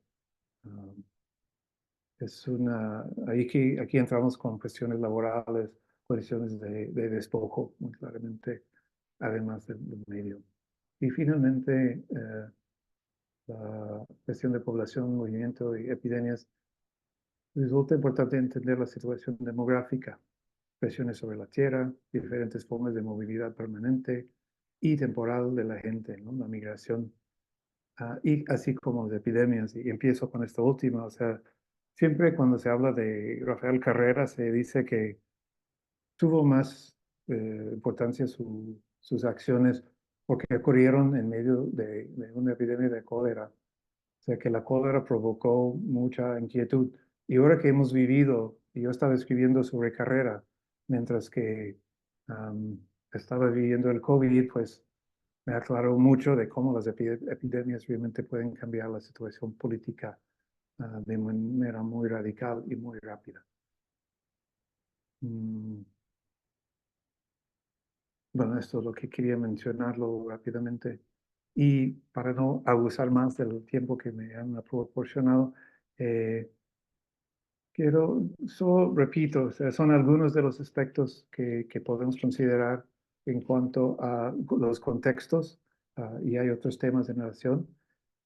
Aquí entramos con cuestiones laborales, cuestiones de despojo, muy claramente, además del medio. Y finalmente, la cuestión de población, movimiento y epidemias. Resulta importante entender la situación demográfica, presiones sobre la tierra, diferentes formas de movilidad permanente y temporal de la gente, ¿no? La migración, y así como las epidemias. Y empiezo con esta última, o sea, siempre cuando se habla de Rafael Carrera se dice que tuvo más importancia sus acciones porque ocurrieron en medio de una epidemia de cólera. O sea que la cólera provocó mucha inquietud. Y ahora que hemos vivido, y yo estaba escribiendo sobre Carrera, mientras que estaba viviendo el COVID, pues me aclaró mucho de cómo las epidemias realmente pueden cambiar la situación política de manera muy radical y muy rápida. Bueno, esto es lo que quería mencionarlo rápidamente. Y para no abusar más del tiempo que me han proporcionado, solo repito, o sea, son algunos de los aspectos que podemos considerar en cuanto a los contextos, y hay otros temas de narración,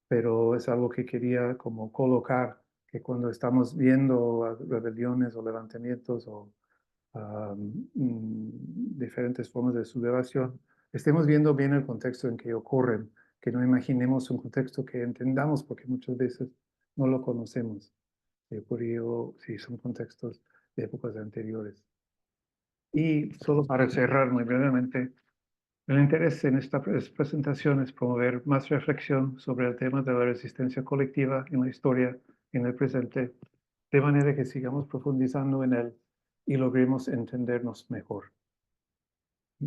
pero es algo que quería como colocar, que cuando estamos viendo rebeliones o levantamientos o diferentes formas de sublevación, estemos viendo bien el contexto en que ocurren, que no imaginemos un contexto que entendamos porque muchas veces no lo conocemos. Por ello, sí, son contextos de épocas anteriores. Y solo para cerrar muy brevemente, el interés en esta presentación es promover más reflexión sobre el tema de la resistencia colectiva en la historia, en el presente, de manera que sigamos profundizando en él y logremos entendernos mejor.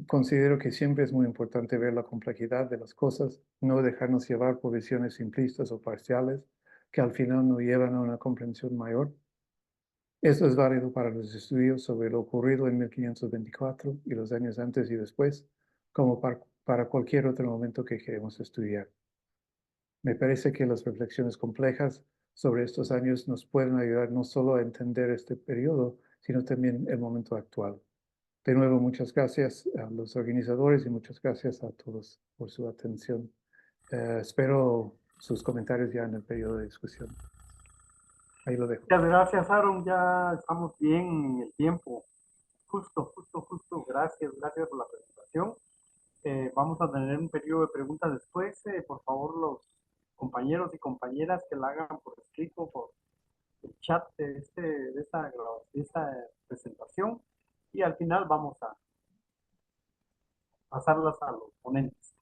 Considero que siempre es muy importante ver la complejidad de las cosas, no dejarnos llevar por visiones simplistas o parciales que al final no llevan a una comprensión mayor. Esto es válido para los estudios sobre lo ocurrido en 1524 y los años antes y después, como para cualquier otro momento que queremos estudiar. Me parece que las reflexiones complejas sobre estos años nos pueden ayudar no solo a entender este periodo, sino también el momento actual. De nuevo, muchas gracias a los organizadores y muchas gracias a todos por su atención. Espero sus comentarios ya en el periodo de discusión. Ahí lo dejo. Muchas gracias, Aaron. Ya estamos bien en el tiempo. Justo. Gracias por la presentación. Vamos a tener un periodo de preguntas después. Por favor, los compañeros y compañeras que la hagan por escrito, por el chat de esta presentación. Y al final vamos a pasarlas a los ponentes.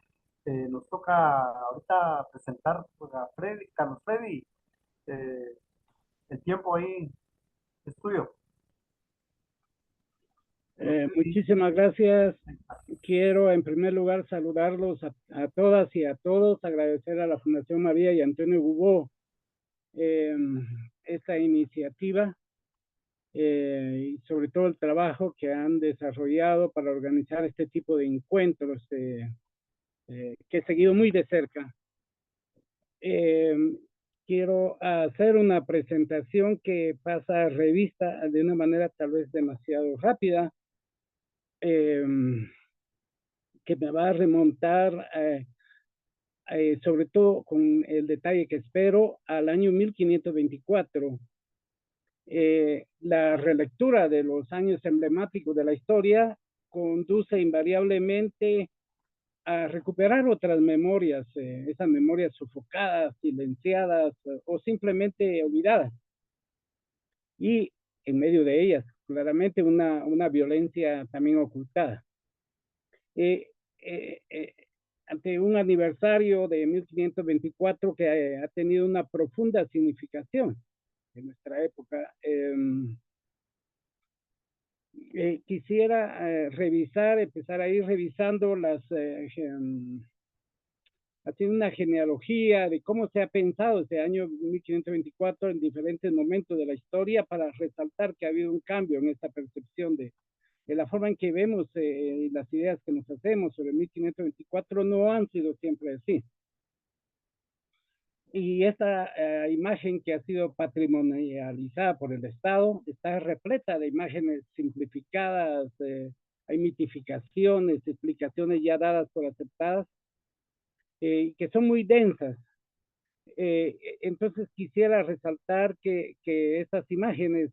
Nos toca ahorita presentar pues, a Freddy, Carlos Freddy. El tiempo ahí es tuyo. Muchísimas gracias. Quiero en primer lugar saludarlos a todas y a todos, agradecer a la Fundación María y Antonio Gubó esta iniciativa y sobre todo el trabajo que han desarrollado para organizar este tipo de encuentros que he seguido muy de cerca. Quiero hacer una presentación que pasa a revista de una manera tal vez demasiado rápida, que me va a remontar sobre todo con el detalle que espero al año 1524. La relectura de los años emblemáticos de la historia conduce invariablemente a recuperar otras memorias, esas memorias sofocadas, silenciadas o simplemente olvidadas. Y en medio de ellas, claramente una violencia también ocultada. Ante un aniversario de 1524 que ha tenido una profunda significación en nuestra época, quisiera empezar a ir revisando haciendo una genealogía de cómo se ha pensado ese año 1524 en diferentes momentos de la historia para resaltar que ha habido un cambio en esta percepción de la forma en que vemos las ideas que nos hacemos sobre 1524 no han sido siempre así. Y esta imagen que ha sido patrimonializada por el Estado está repleta de imágenes simplificadas, hay mitificaciones, explicaciones ya dadas por aceptadas, que son muy densas. Entonces quisiera resaltar que estas imágenes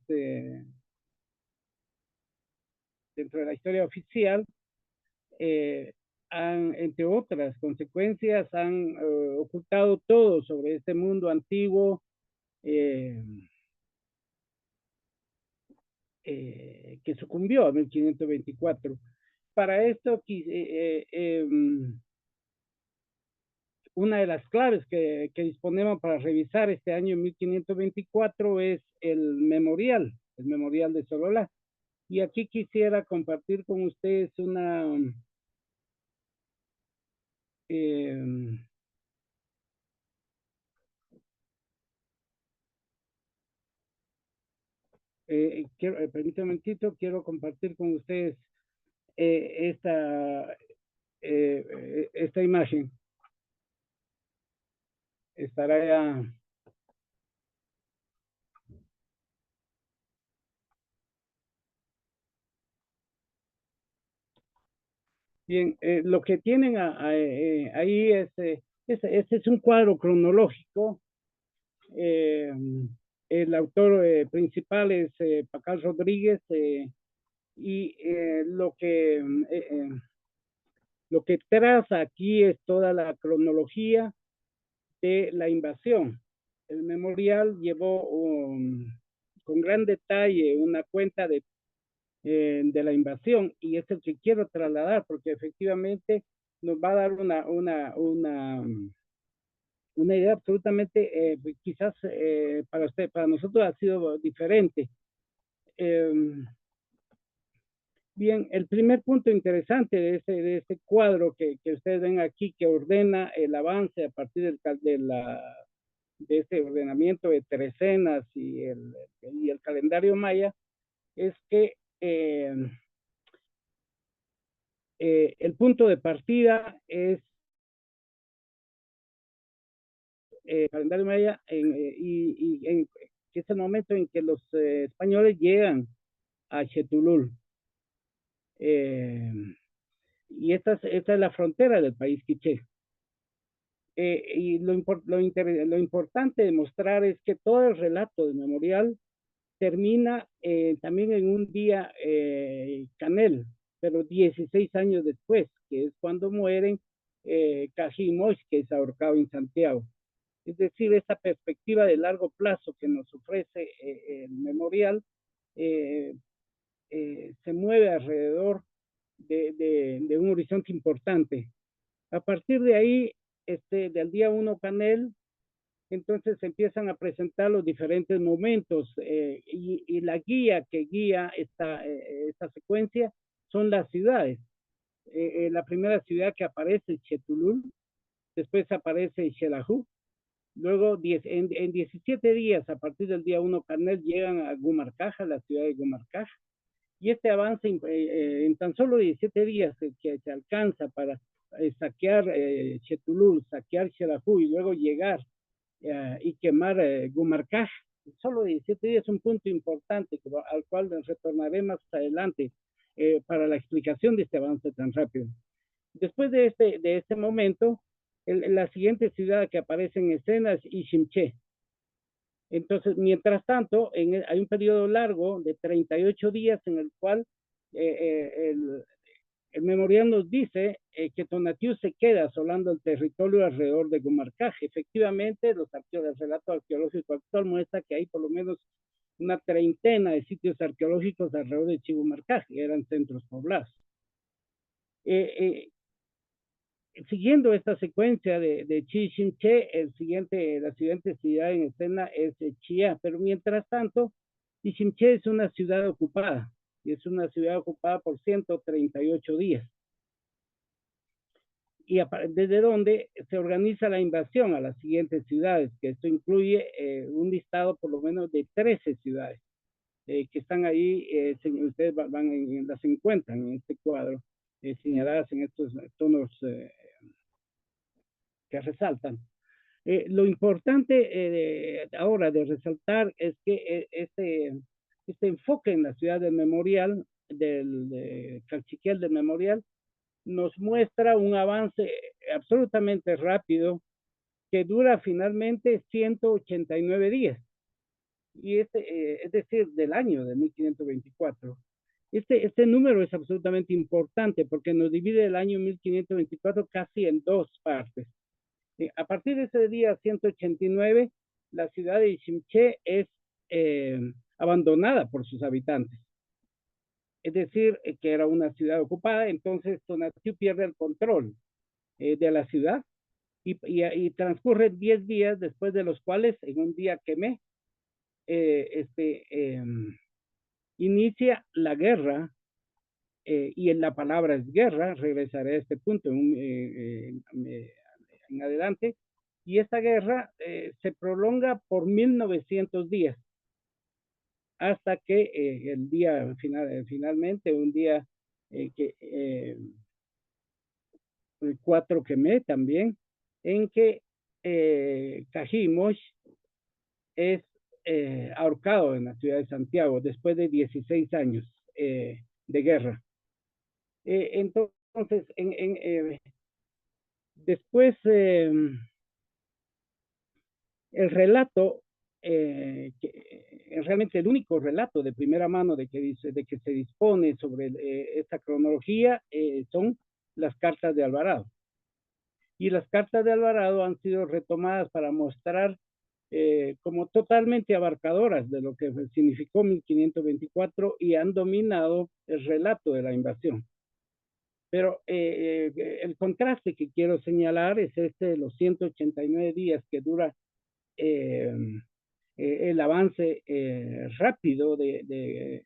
dentro de la historia oficial entre otras consecuencias, han ocultado todo sobre este mundo antiguo que sucumbió a 1524. Para esto, una de las claves que disponemos para revisar este año 1524 es el memorial de Sololá. Y aquí quisiera compartir con ustedes una permítanme un momentito, quiero compartir con ustedes esta imagen. Estará ya. Bien, lo que tienen ahí es un cuadro cronológico El autor principal es Pacal Rodríguez, y lo que traza aquí es toda la cronología de la invasión. El memorial llevó con gran detalle una cuenta de la invasión, y es el que quiero trasladar porque efectivamente nos va a dar una idea absolutamente, quizás para nosotros ha sido diferente. Bien, el primer punto interesante de este cuadro que ustedes ven aquí, que ordena el avance a partir de este ordenamiento de trecenas y el calendario maya, es que el punto de partida es el calendario maya, que es el momento en que los españoles llegan a Chetulul. Y esta es la frontera del país quiché. Y lo importante de mostrar es que todo el relato del memorial termina también en un día Canel, pero 16 años después, que es cuando mueren Cají Moix, que es ahorcado en Santiago. Es decir, esta perspectiva de largo plazo que nos ofrece el memorial se mueve alrededor de un horizonte importante. A partir de ahí, del día 1 Canel, entonces se empiezan a presentar los diferentes momentos, y la guía que guía esta secuencia son las ciudades. La primera ciudad que aparece es Chetulul, después aparece Xelajú, luego en 17 días, a partir del día 1 Canel, llegan a Gumarcaja, la ciudad de Gumarcaja, y este avance en tan solo 17 días que se alcanza para saquear Chetulul, saquear Xelajú y luego llegar y quemar Gumarcaj. Solo 17 días es un punto importante al cual retornaré más adelante para la explicación de este avance tan rápido. Después de este momento, la siguiente ciudad que aparece en escena es Iximché. Entonces, mientras tanto, hay un periodo largo de 38 días en el cual el memorial nos dice que Tonatiuh se queda asolando el territorio alrededor de Gumarcaj. Efectivamente, el relato arqueológico actual muestra que hay por lo menos una treintena de sitios arqueológicos alrededor de Chibumarcaj, que eran centros poblados. Siguiendo esta secuencia de Chichimché, la siguiente ciudad en escena es Chía, pero mientras tanto, Chichimché es una ciudad ocupada, y es una ciudad ocupada por 138 días. Y desde donde se organiza la invasión a las siguientes ciudades, que esto incluye un listado por lo menos de 13 ciudades que están ahí, ustedes las encuentran en este cuadro, señaladas en estos tonos que resaltan. Lo importante ahora de resaltar es que este enfoque en la ciudad del memorial, del Calchiquel del memorial, nos muestra un avance absolutamente rápido que dura finalmente 189 días. Y es decir, del año de 1524. Este número es absolutamente importante porque nos divide el año 1524 casi en dos partes. A partir de ese día 189, la ciudad de Iximché es abandonada por sus habitantes. Es decir, que era una ciudad ocupada, entonces Tonatiuh pierde el control de la ciudad y transcurre 10 días después de los cuales, en un día quemé, inicia la guerra, y en la palabra es guerra, regresaré a este punto en adelante, y esta guerra se prolonga por 1900 días, hasta que el día finalmente, un día el 4 quemé también, en que Cají Moix es ahorcado en la ciudad de Santiago después de 16 años de guerra. Entonces, después el relato realmente el único relato de primera mano de que se dispone sobre esta cronología son las cartas de Alvarado. Y las cartas de Alvarado han sido retomadas para mostrar como totalmente abarcadoras de lo que significó 1524 y han dominado el relato de la invasión. Pero el contraste que quiero señalar es este de los 189 días que dura el avance rápido de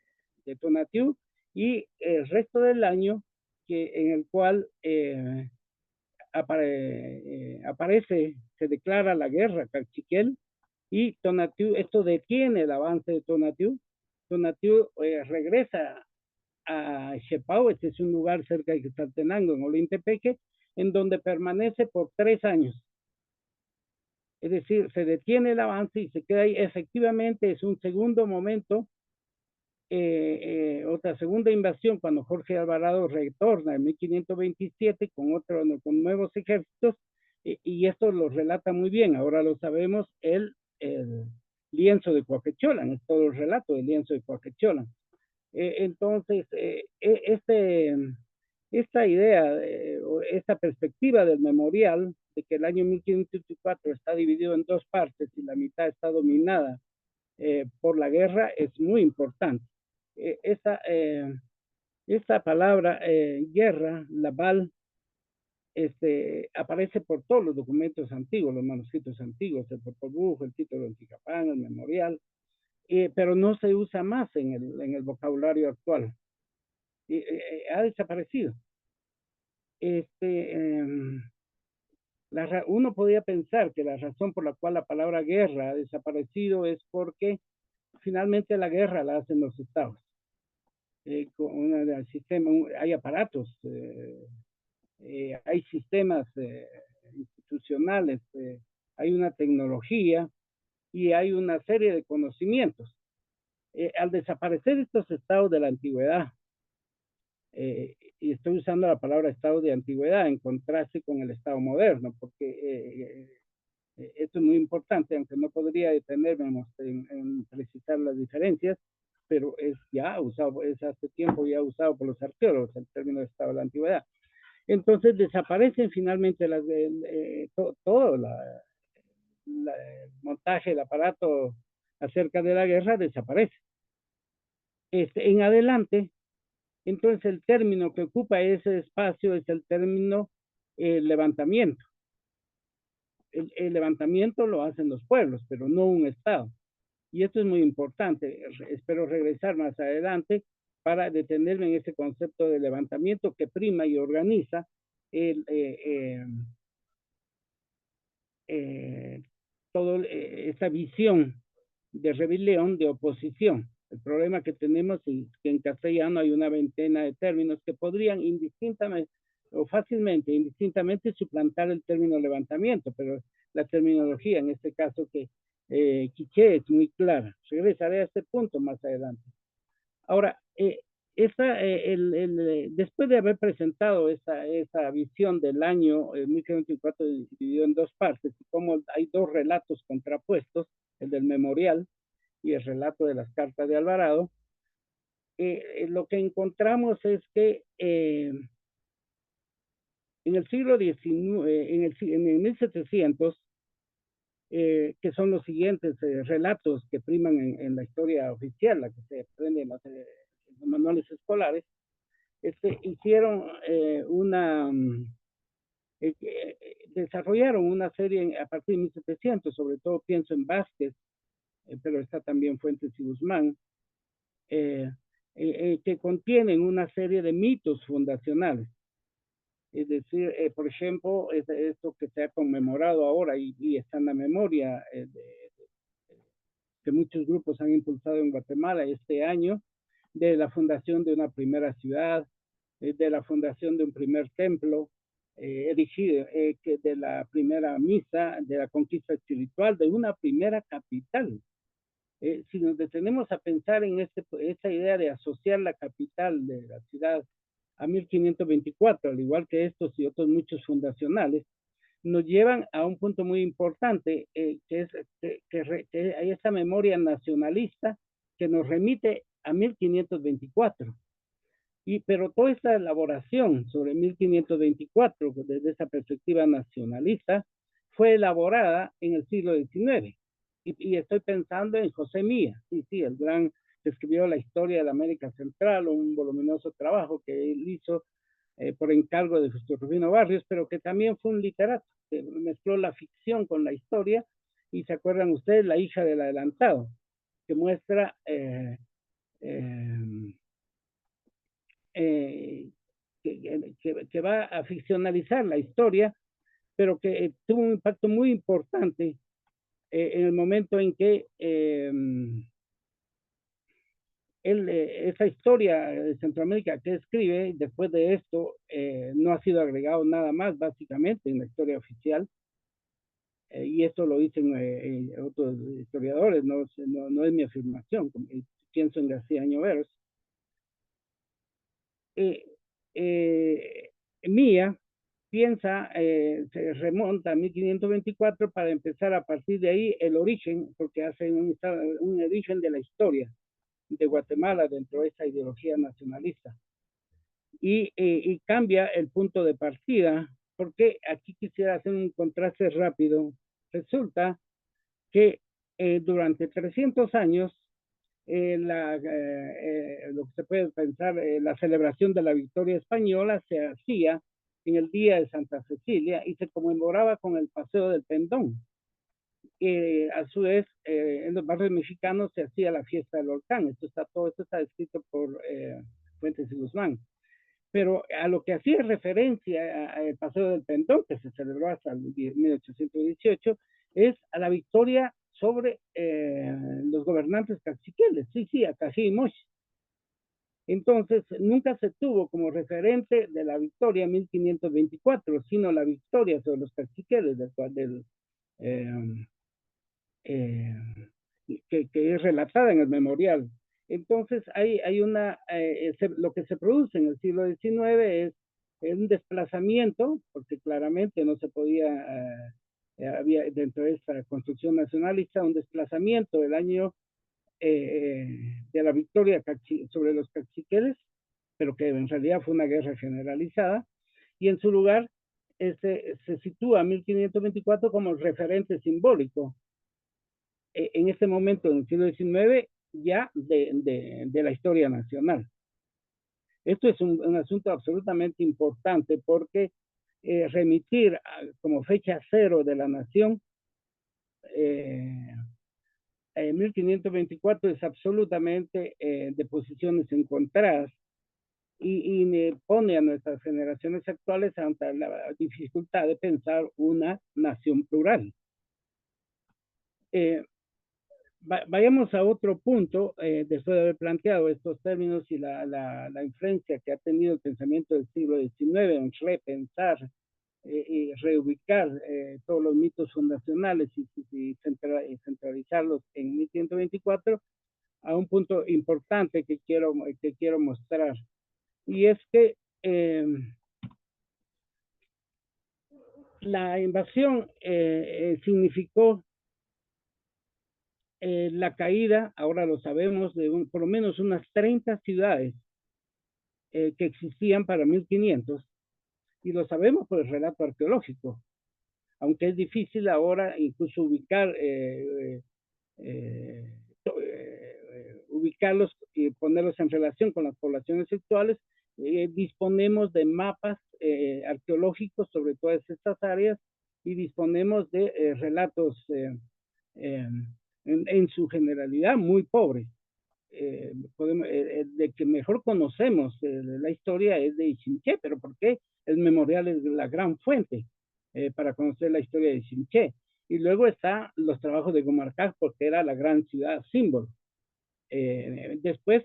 Tonatiuh y el resto del año en el cual aparece, se declara la guerra Cachiquel y Tonatiuh, esto detiene el avance de Tonatiuh. Tonatiuh regresa a Chepao, este es un lugar cerca de Quetzaltenango, en Olintepeque, en donde permanece por 3 años. Es decir, se detiene el avance y se queda ahí. Efectivamente, es un segundo momento, otra segunda invasión, cuando Jorge Alvarado retorna en 1527 con nuevos ejércitos, y esto lo relata muy bien. Ahora lo sabemos, el lienzo de Coaquecholan, es todo el relato del lienzo de Coaquecholan. Entonces, esta idea, esta perspectiva del memorial, de que el año 1524 está dividido en 2 partes y la mitad está dominada por la guerra, es muy importante. Esta palabra guerra, la bal, aparece por todos los documentos antiguos, los manuscritos antiguos, el Popol Vuh, el título de Anticapán, el memorial, pero no se usa más en el vocabulario actual. Ha desaparecido. Uno podría pensar que la razón por la cual la palabra guerra ha desaparecido es porque finalmente la guerra la hacen los estados. Hay aparatos, hay sistemas institucionales, hay una tecnología y hay una serie de conocimientos. Al desaparecer estos estados de la antigüedad, y estoy usando la palabra estado de antigüedad en contraste con el estado moderno, porque esto es muy importante, aunque no podría detenerme en precisar las diferencias, pero es hace tiempo ya usado por los arqueólogos el término de estado de la antigüedad. Entonces desaparecen finalmente todo el montaje, el aparato acerca de la guerra desaparece. En adelante, entonces el término que ocupa ese espacio es el término levantamiento. El levantamiento lo hacen los pueblos, pero no un Estado. Y esto es muy importante. Espero regresar más adelante para detenerme en ese concepto de levantamiento que prima y organiza toda esa visión de rebelión, de oposición. El problema que tenemos es que en castellano hay una veintena de términos que podrían indistintamente o fácilmente, indistintamente suplantar el término levantamiento, pero la terminología, en este caso que quiché, es muy clara. Regresaré a este punto más adelante. Ahora, después de haber presentado esa visión del año 1524 dividido en 2 partes, y como hay 2 relatos contrapuestos, el del memorial y el relato de las cartas de Alvarado, lo que encontramos es que en el siglo XIX, en el 1700, que son los siguientes relatos que priman en la historia oficial, la que se aprende en los manuales escolares, hicieron desarrollaron una serie a partir de 1700, sobre todo pienso en Vázquez, pero está también Fuentes y Guzmán, que contienen una serie de mitos fundacionales. Es decir, por ejemplo, esto que se ha conmemorado ahora y está en la memoria que muchos grupos han impulsado en Guatemala este año, de la fundación de una primera ciudad, de la fundación de un primer templo, erigido, de la primera misa, de la conquista espiritual, de una primera capital. Si nos detenemos a pensar en esta idea de asociar la capital de la ciudad a 1524, al igual que estos y otros muchos fundacionales, nos llevan a un punto muy importante, que es que hay esta memoria nacionalista que nos remite a 1524. Pero toda esta elaboración sobre 1524, desde esa perspectiva nacionalista, fue elaborada en el siglo XIX. Y estoy pensando en José Mía, sí, el gran que escribió la historia de la América Central, un voluminoso trabajo que él hizo por encargo de Justo Rufino Barrios, pero que también fue un literato, que mezcló la ficción con la historia, y se acuerdan ustedes, La hija del adelantado, que muestra que va a ficcionalizar la historia, pero que tuvo un impacto muy importante en el momento en que esa historia de Centroamérica que escribe, después de esto, no ha sido agregado nada más, básicamente, en la historia oficial. Y esto lo dicen otros historiadores, no es mi afirmación, pienso en García Añoveros. Mía piensa, se remonta a 1524 para empezar a partir de ahí el origen, porque hace un origen de la historia de Guatemala dentro de esa ideología nacionalista. Y cambia el punto de partida, porque aquí quisiera hacer un contraste rápido. Resulta que durante 300 años, lo que se puede pensar, la celebración de la victoria española se hacía en el día de Santa Cecilia y se conmemoraba con el Paseo del Pendón. A su vez, en los barrios mexicanos se hacía la fiesta del volcán. Todo esto está escrito por Fuentes y Guzmán. Pero a lo que hacía referencia al Paseo del Pendón, que se celebró hasta el 1818, es a la victoria sobre los gobernantes caciquiles, a Cají y Mochi. Entonces, nunca se tuvo como referente de la victoria en 1524, sino la victoria sobre los caciquiles, que es relatada en el memorial. Entonces, hay lo que se produce en el siglo XIX es un desplazamiento, porque claramente no se podía, había dentro de esta construcción nacionalista un desplazamiento del año de la victoria sobre los caciqueles, pero que en realidad fue una guerra generalizada, y en su lugar se sitúa 1524 como referente simbólico en este momento, en el siglo XIX, ya de la historia nacional. Esto es un asunto absolutamente importante porque remitir como fecha cero de la nación 1524 es absolutamente de posiciones encontradas y pone a nuestras generaciones actuales ante la dificultad de pensar una nación plural. Vayamos a otro punto, después de haber planteado estos términos y la influencia que ha tenido el pensamiento del siglo XIX en repensar y reubicar todos los mitos fundacionales y centralizarlos en 1524, a un punto importante que quiero mostrar. Y es que la invasión significó la caída, ahora lo sabemos, de por lo menos unas 30 ciudades que existían para 1500, y lo sabemos por el relato arqueológico, aunque es difícil ahora incluso ubicarlos y ponerlos en relación con las poblaciones actuales. Disponemos de mapas arqueológicos sobre todas estas áreas y disponemos de relatos en su generalidad muy pobres. De que mejor conocemos la historia es de Ichinché, pero ¿por qué? El memorial es la gran fuente para conocer la historia de Ichinché. Y luego están los trabajos de Gomarcaj, porque era la gran ciudad símbolo. Después,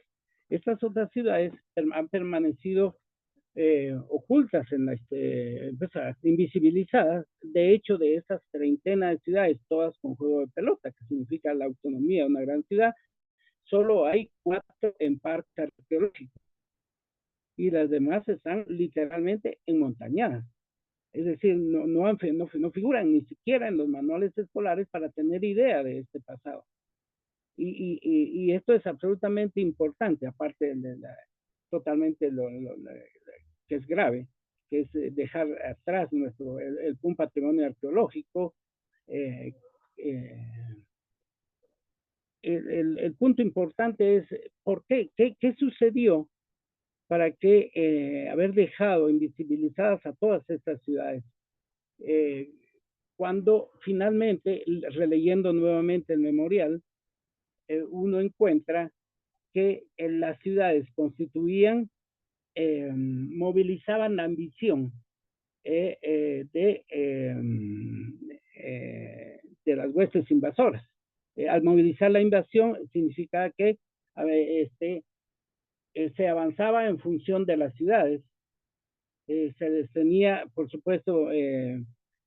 estas otras ciudades han permanecido ocultas, invisibilizadas. De hecho, de esas treintena de ciudades, todas con juego de pelota, que significa la autonomía de una gran ciudad, solo hay 4 en parques arqueológicos y las demás están literalmente enmontañadas. Es decir, no figuran ni siquiera en los manuales escolares para tener idea de este pasado. Y esto es absolutamente importante, aparte de totalmente lo que es grave, que es dejar atrás un patrimonio arqueológico. El punto importante es ¿por qué? ¿Qué sucedió para que haber dejado invisibilizadas a todas estas ciudades? Cuando finalmente, releyendo nuevamente el memorial, uno encuentra que las ciudades constituían, movilizaban la ambición de las huestes invasoras. Al movilizar la invasión significa que se avanzaba en función de las ciudades, se les tenía, por supuesto,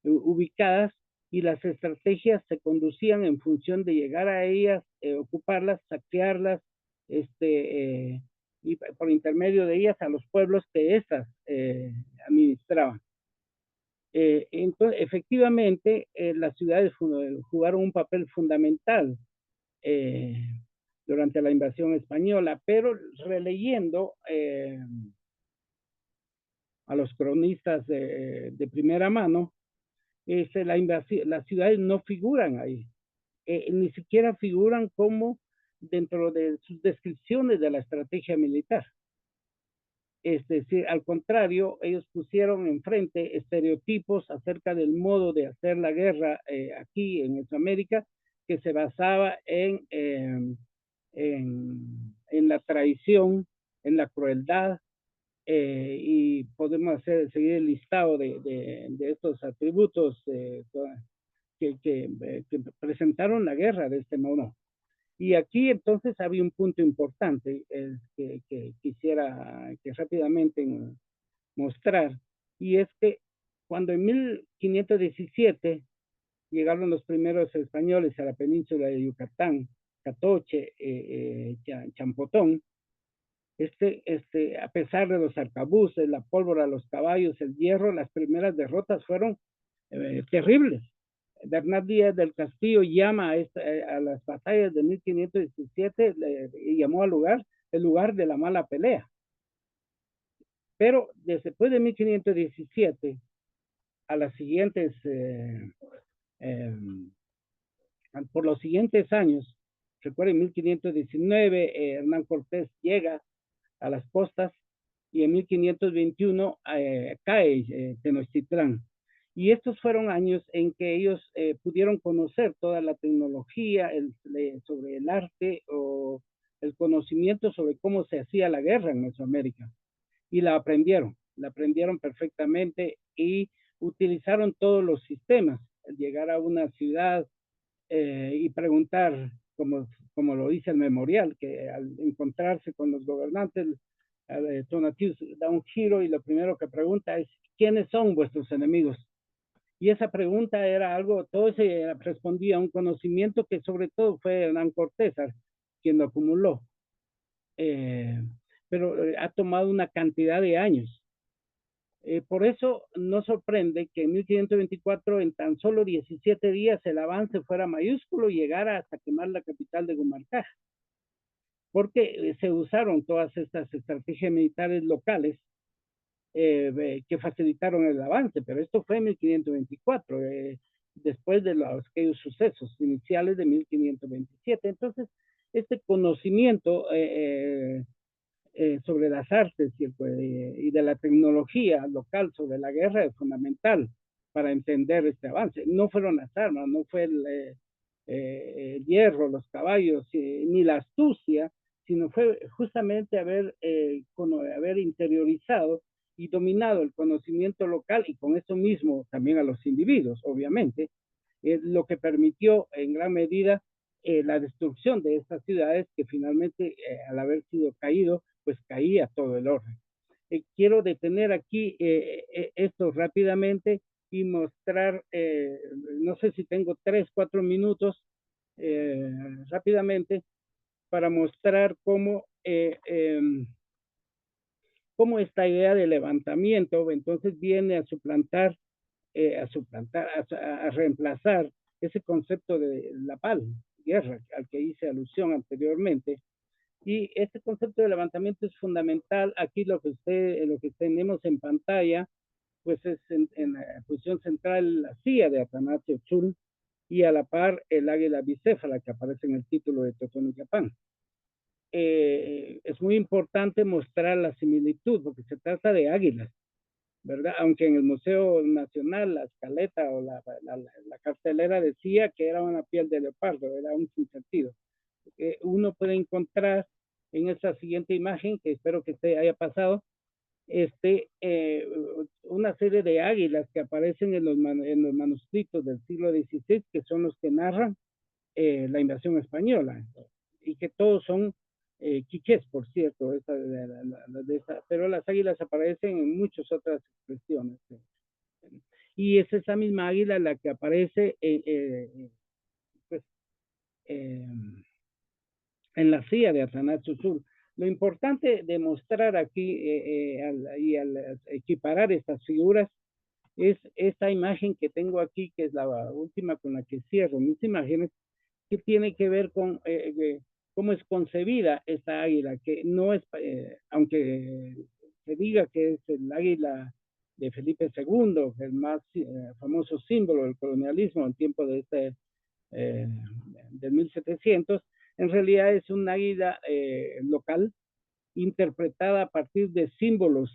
ubicadas, y las estrategias se conducían en función de llegar a ellas, ocuparlas, saquearlas, y por intermedio de ellas a los pueblos que estas administraban. Entonces, efectivamente, las ciudades jugaron un papel fundamental durante la invasión española, pero releyendo a los cronistas de primera mano, las ciudades no figuran ahí, ni siquiera figuran como dentro de sus descripciones de la estrategia militar. Es decir, al contrario, ellos pusieron enfrente estereotipos acerca del modo de hacer la guerra aquí en Mesoamérica, que se basaba en la traición, en la crueldad, y podemos seguir el listado de estos atributos que presentaron la guerra de este modo. Y aquí entonces había un punto importante que quisiera que rápidamente mostrar, y es que cuando en 1517 llegaron los primeros españoles a la península de Yucatán, Catoche, Champotón, a pesar de los arcabuces, la pólvora, los caballos, el hierro, las primeras derrotas fueron terribles. Bernat Díaz del Castillo llama a las batallas de 1517 y llamó al lugar el lugar de la mala pelea. Pero después de 1517, a las siguientes, por los siguientes años, recuerden, en 1519 Hernán Cortés llega a las costas, y en 1521 cae Tenochtitlán. Y estos fueron años en que ellos pudieron conocer toda la tecnología sobre el arte, o el conocimiento sobre cómo se hacía la guerra en Mesoamérica. Y la aprendieron perfectamente, y utilizaron todos los sistemas. Llegar a una ciudad y preguntar, como lo dice el memorial, que al encontrarse con los gobernantes, Tonatiuh da un giro y lo primero que pregunta es: ¿quiénes son vuestros enemigos? Y esa pregunta era algo, todo se respondía a un conocimiento que sobre todo fue Hernán Cortés quien lo acumuló. Pero ha tomado una cantidad de años. Por eso no sorprende que en 1524, en tan solo 17 días, el avance fuera mayúsculo y llegara hasta quemar la capital de Gumarcaj. Porque se usaron todas estas estrategias militares locales que facilitaron el avance, pero esto fue en 1524, después de aquellos sucesos iniciales de 1527. Entonces, este conocimiento sobre las artes y de la tecnología local sobre la guerra es fundamental para entender este avance. No fueron las armas, no fue el hierro, los caballos, ni la astucia, sino fue justamente haber interiorizado y dominado el conocimiento local, y con eso mismo también a los individuos, obviamente, lo que permitió en gran medida la destrucción de estas ciudades, que finalmente, al haber sido caído, pues caía todo el orden. Quiero detener aquí esto rápidamente y mostrar, no sé si tengo 3, 4 minutos rápidamente, para mostrar cómo esta idea de levantamiento entonces viene a suplantar a suplantar, a reemplazar ese concepto de la paz, guerra, al que hice alusión anteriormente. Y este concepto de levantamiento es fundamental. Aquí lo que tenemos en pantalla, pues es en la posición central la silla de Atanasio Chul, y a la par el águila bicéfala que aparece en el título de Totonicapán. Es muy importante mostrar la similitud, porque se trata de águilas, ¿verdad? Aunque en el Museo Nacional la escaleta o la cartelera decía que era una piel de leopardo, era un sinsentido. Uno puede encontrar en esta siguiente imagen, que espero que se haya pasado, una serie de águilas que aparecen en los manuscritos del siglo XVI, que son los que narran la invasión española, y que todos son quichés, por cierto, pero las águilas aparecen en muchas otras expresiones. Y es esa misma águila la que aparece pues, en la silla de Atanasio Chul. Lo importante de mostrar aquí y al equiparar estas figuras es esta imagen que tengo aquí, que es la última con la que cierro mis imágenes, que tiene que ver con cómo es concebida esta águila, que no es, aunque se diga que es el águila de Felipe II, el más famoso símbolo del colonialismo en tiempo de de 1700, en realidad es un águila local, interpretada a partir de símbolos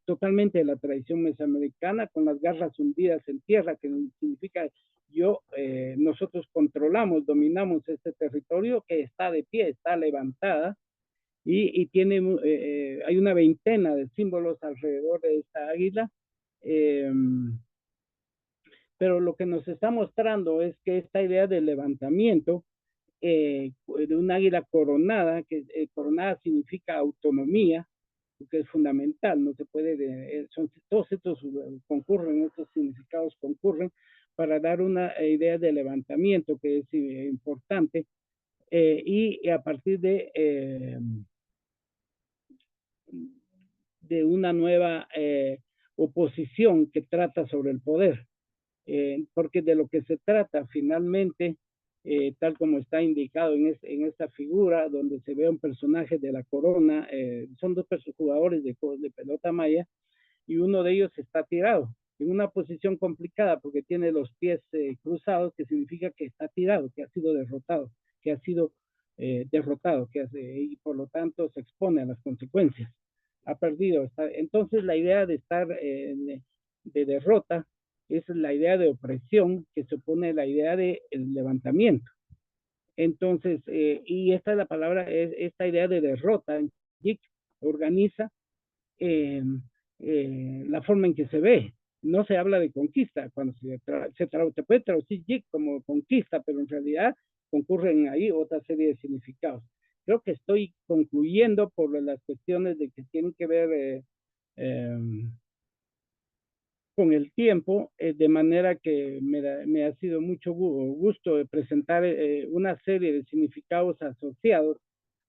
totalmente de la tradición mesoamericana, con las garras hundidas en tierra, que significa nosotros controlamos, dominamos este territorio, que está de pie, está levantada, y tiene, hay una veintena de símbolos alrededor de esta águila. Pero lo que nos está mostrando es que esta idea del levantamiento de un águila coronada, que coronada significa autonomía, que es fundamental, no se puede, todos estos concurren, estos significados concurren para dar una idea de levantamiento que es importante, y a partir de una nueva oposición que trata sobre el poder, porque de lo que se trata finalmente, tal como está indicado en esta figura, donde se ve un personaje de la corona, son dos jugadores de pelota maya, y uno de ellos está tirado, en una posición complicada, porque tiene los pies cruzados, que significa que está tirado, que ha sido derrotado, y por lo tanto se expone a las consecuencias. Ha perdido. Entonces la idea de estar de derrota es la idea de opresión que se opone a la idea de levantamiento. Entonces, y esta es la palabra, esta idea de derrota, Jik organiza la forma en que se ve. No se habla de conquista, cuando se puede traducir Jik como conquista, pero en realidad concurren ahí otra serie de significados. Creo que estoy concluyendo por las cuestiones de que tienen que ver con el tiempo, de manera que me ha sido mucho gusto presentar una serie de significados asociados,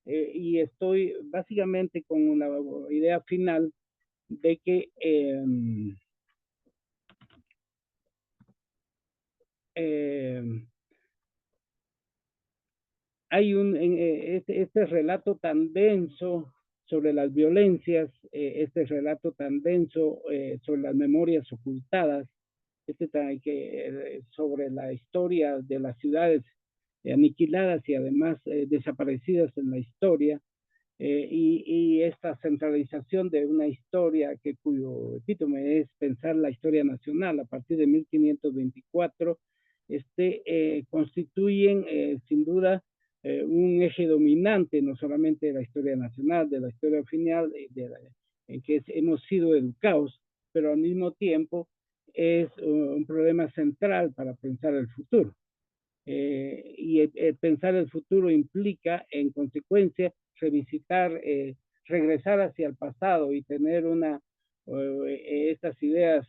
y estoy básicamente con una idea final de que hay este relato tan denso sobre las violencias, este relato tan denso sobre las memorias ocultadas, sobre la historia de las ciudades aniquiladas y además desaparecidas en la historia, y esta centralización de una historia cuyo epítome es pensar la historia nacional a partir de 1524, constituyen sin duda un eje dominante, no solamente de la historia nacional, de la historia final, en que hemos sido educados, pero al mismo tiempo es un problema central para pensar el futuro. Y pensar el futuro implica, en consecuencia, revisitar, regresar hacia el pasado y tener estas ideas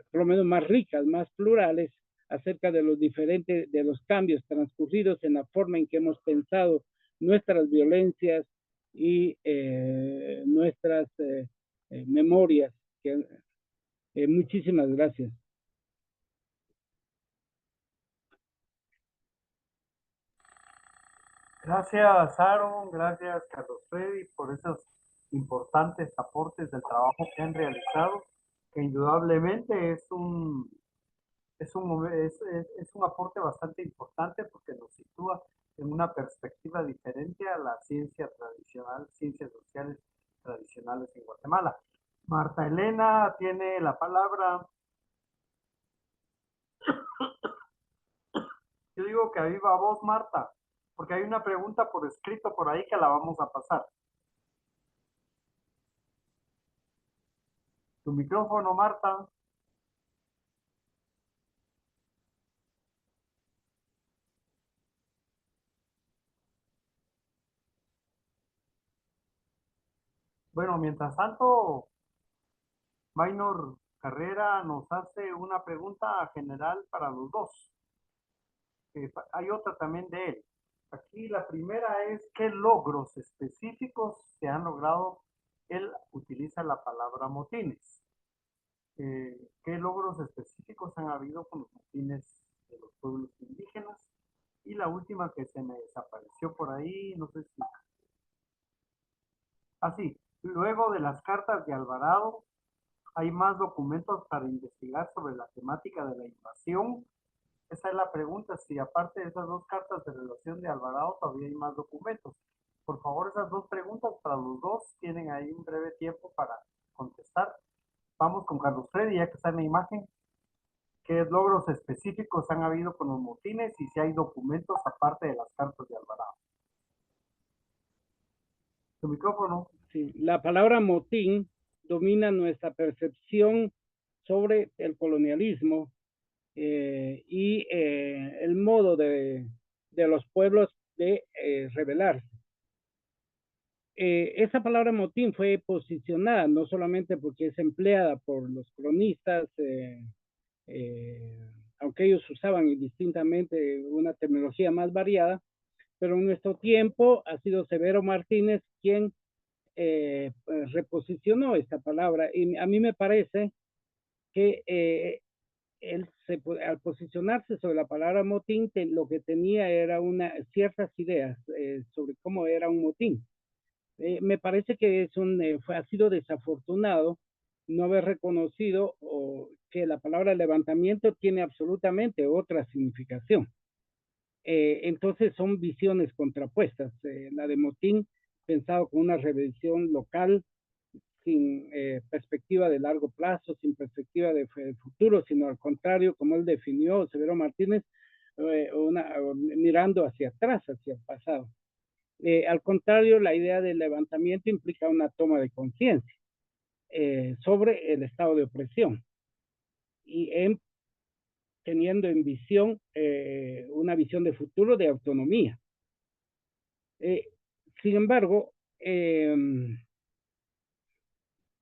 por lo menos más ricas, más plurales, acerca de los cambios transcurridos en la forma en que hemos pensado nuestras violencias y nuestras memorias Muchísimas gracias. Gracias, Aaron, gracias, Carlos Freddy, por esos importantes aportes del trabajo que han realizado, que indudablemente es un aporte bastante importante porque nos sitúa en una perspectiva diferente a la ciencia tradicional, ciencias sociales tradicionales en Guatemala. Marta Elena tiene la palabra. Yo digo que a viva voz, Marta, porque hay una pregunta por escrito por ahí que la vamos a pasar. Tu micrófono, Marta. Bueno, mientras tanto, Maynor Carrera nos hace una pregunta general para los dos. Hay otra también de él. Aquí la primera es, ¿qué logros específicos se han logrado? Él utiliza la palabra motines. ¿Qué logros específicos han habido con los motines de los pueblos indígenas? Y la última que se me desapareció por ahí, no sé si... Así, luego de las cartas de Alvarado, ¿hay más documentos para investigar sobre la temática de la invasión? Esa es la pregunta, si aparte de esas dos cartas de relación de Alvarado todavía hay más documentos. Por favor, esas dos preguntas para los dos tienen ahí un breve tiempo para contestar. Vamos con Carlos Freddy, ya que está en la imagen. ¿Qué logros específicos han habido con los motines y si hay documentos aparte de las cartas de Alvarado? Tu micrófono. Sí, la palabra motín domina nuestra percepción sobre el colonialismo y el modo de los pueblos de rebelarse. Esa palabra motín fue posicionada no solamente porque es empleada por los cronistas, aunque ellos usaban indistintamente una terminología más variada, pero en nuestro tiempo ha sido Severo Martínez quien reposicionó esta palabra, y a mí me parece que él al posicionarse sobre la palabra motín, lo que tenía era ciertas ideas sobre cómo era un motín. Me parece que ha sido desafortunado no haber reconocido que la palabra levantamiento tiene absolutamente otra significación. Entonces son visiones contrapuestas. La de motín, pensado como una rebelión local, sin perspectiva de largo plazo, sin perspectiva de futuro, sino al contrario, como él definió Severo Martínez, mirando hacia atrás, hacia el pasado. Al contrario, la idea del levantamiento implica una toma de conciencia sobre el estado de opresión y teniendo en visión una visión de futuro de autonomía. Sin embargo,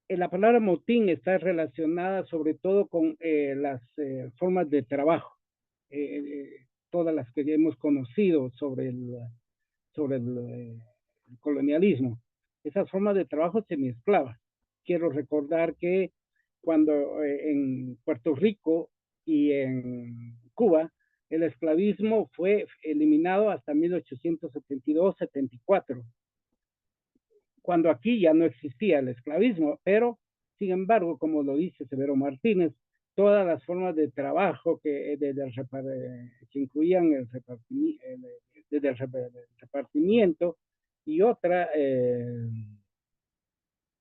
la palabra motín está relacionada sobre todo con las formas de trabajo, todas las que ya hemos conocido sobre el colonialismo. Esas formas de trabajo semiesclavas. Quiero recordar que cuando en Puerto Rico y en Cuba el esclavismo fue eliminado hasta 1872-74, cuando aquí ya no existía el esclavismo, pero sin embargo, como lo dice Severo Martínez, todas las formas de trabajo que incluían desde el repartimiento y otra,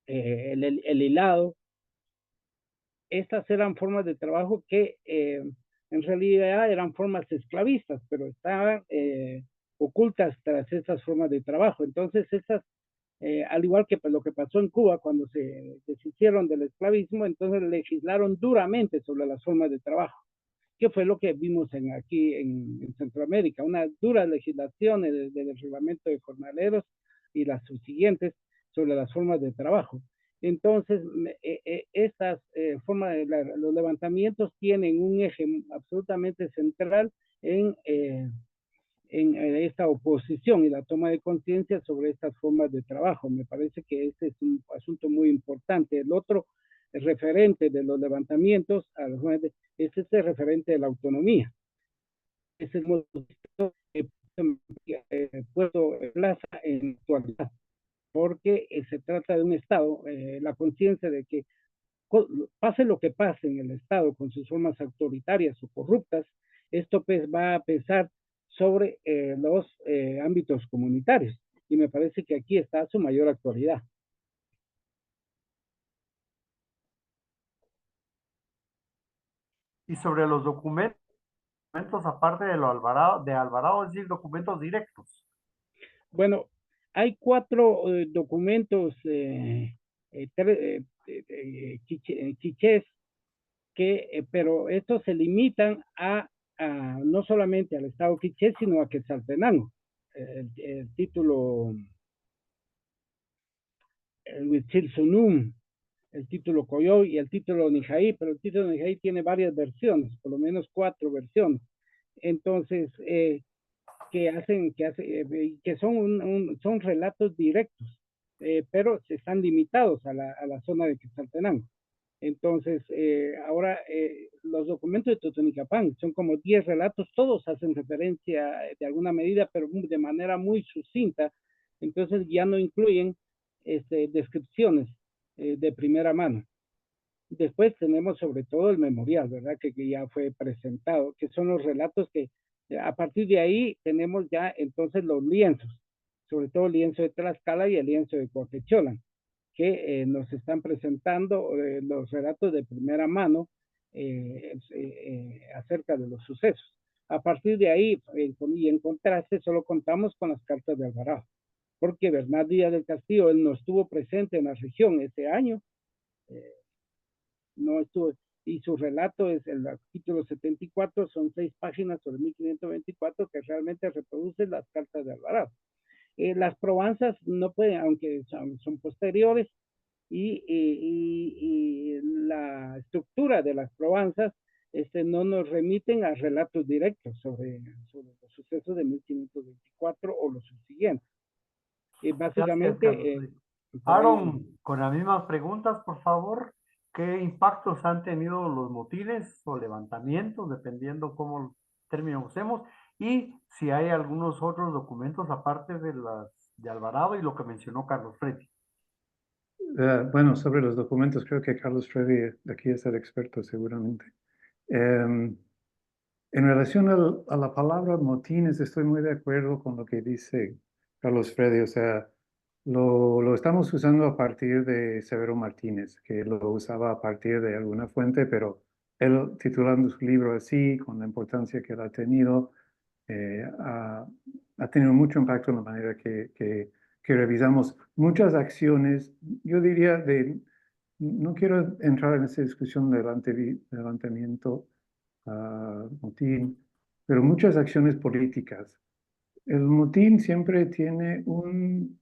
el hilado, estas eran formas de trabajo que en realidad eran formas esclavistas, pero estaban ocultas tras esas formas de trabajo. Entonces, al igual que lo que pasó en Cuba cuando se deshicieron del esclavismo, entonces legislaron duramente sobre las formas de trabajo, que fue lo que vimos aquí en Centroamérica, unas duras legislaciones desde el reglamento de jornaleros y las subsiguientes sobre las formas de trabajo. Entonces, estas formas los levantamientos tienen un eje absolutamente central en esta oposición y la toma de conciencia sobre estas formas de trabajo. Me parece que este es un asunto muy importante. El otro referente de los levantamientos, es ese referente de la autonomía. Ese es el modelo puesto en plaza en la actualidad, porque se trata de un Estado, la conciencia de que pase lo que pase en el Estado con sus formas autoritarias o corruptas, esto pues va a pesar sobre los ámbitos comunitarios. Y me parece que aquí está su mayor actualidad. Y sobre los documentos aparte de Alvarado, es decir, documentos directos. Bueno, hay 4 documentos quichés que, pero estos se limitan a no solamente al Estado quiché, sino a Quetzaltenango. El título, el Huitzilsunum, el título Coyoy y el título Nijaí, pero el título Nijaí tiene varias versiones, por lo menos 4 versiones. Entonces, que son relatos directos, pero se están limitados a la zona de Quetzaltenango. Entonces, ahora los documentos de Totonicapán son como 10 relatos, todos hacen referencia de alguna medida, pero de manera muy sucinta, entonces ya no incluyen descripciones de primera mano. Después tenemos sobre todo el memorial, ¿verdad? Que ya fue presentado, que son los relatos que a partir de ahí tenemos ya entonces los lienzos, sobre todo el lienzo de Tlaxcala y el lienzo de Coaquecholan, que nos están presentando los relatos de primera mano acerca de los sucesos. A partir de ahí, y en contraste, solo contamos con las cartas de Alvarado, porque Bernal Díaz del Castillo, él no estuvo presente en la región ese año, no estuvo, y su relato es el capítulo 74, son 6 páginas sobre 1524 que realmente reproducen las cartas de Alvarado. Las probanzas no pueden, aunque son posteriores, y la estructura de las probanzas no nos remiten a relatos directos sobre los sucesos de 1524 o los subsiguientes. Básicamente, Aaron, con las mismas preguntas, por favor, ¿qué impactos han tenido los motines o levantamientos, dependiendo cómo término usemos? Y si hay algunos otros documentos aparte de las de Alvarado y lo que mencionó Carlos Freddy. Bueno, sobre los documentos, creo que Carlos Freddy aquí es el experto seguramente. En relación a la palabra motines, estoy muy de acuerdo con lo que dice Carlos Freddy. O sea, lo estamos usando a partir de Severo Martínez, que lo usaba a partir de alguna fuente, pero él titulando su libro así, con la importancia que él ha tenido, ha tenido mucho impacto en la manera que revisamos muchas acciones. Yo diría, no quiero entrar en esa discusión del levantamiento, motín, pero muchas acciones políticas. El motín siempre tiene un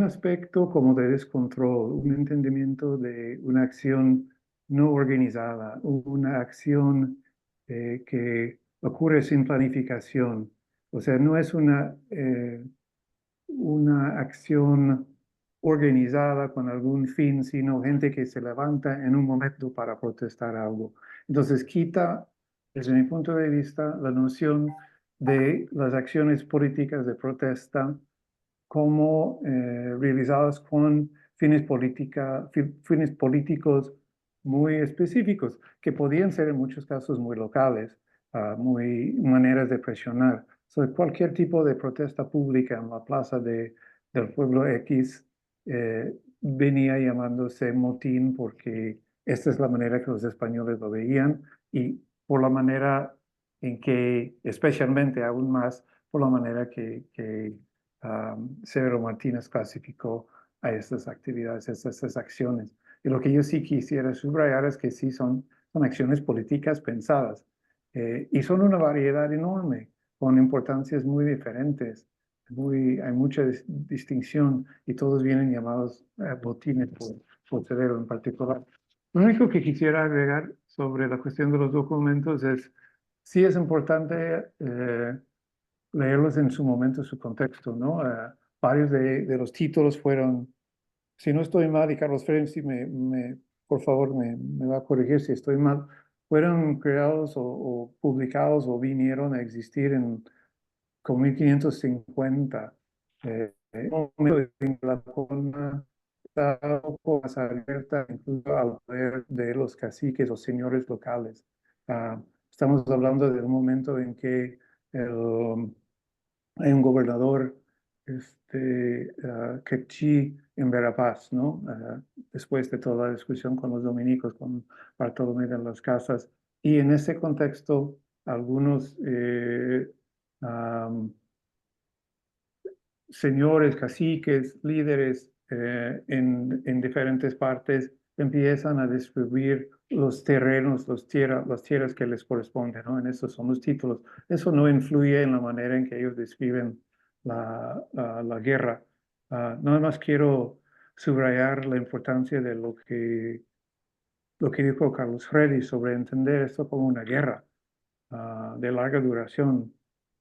aspecto como de descontrol, un entendimiento de una acción no organizada, una acción que ocurre sin planificación. O sea, no es una acción organizada con algún fin, sino gente que se levanta en un momento para protestar algo. Entonces quita, desde mi punto de vista, la noción de las acciones políticas de protesta como realizadas con fines políticos muy específicos, que podían ser en muchos casos muy locales, muy maneras de presionar. Cualquier tipo de protesta pública en la plaza del pueblo X venía llamándose motín porque esta es la manera que los españoles lo veían y por la manera en que, especialmente aún más, por la manera que Severo Martínez clasificó a estas actividades, a estas acciones. Y lo que yo sí quisiera subrayar es que sí son acciones políticas pensadas y son una variedad enorme, con importancias muy diferentes. Hay mucha distinción y todos vienen llamados botines por Severo en particular. Lo único que quisiera agregar sobre la cuestión de los documentos es, sí es importante leerlos en su momento, su contexto, ¿no? Varios de los títulos fueron si no estoy mal, y Carlos Frem, si por favor me va a corregir si estoy mal, fueron creados o publicados o vinieron a existir con 1550, un momento en que la corona estaba un poco más abierta incluso al poder de los caciques o señores locales. Estamos hablando de un momento en que hay un gobernador quechí en Verapaz, ¿no? Después de toda la discusión con los dominicos, con Bartolomé de las Casas. Y en ese contexto, algunos señores, caciques, líderes en diferentes partes empiezan a distribuir los terrenos, las tierras que les corresponden, ¿no? En esos son los títulos. Eso no influye en la manera en que ellos describen la guerra. Nada más quiero subrayar la importancia de lo que dijo Carlos Freddy sobre entender esto como una guerra de larga duración,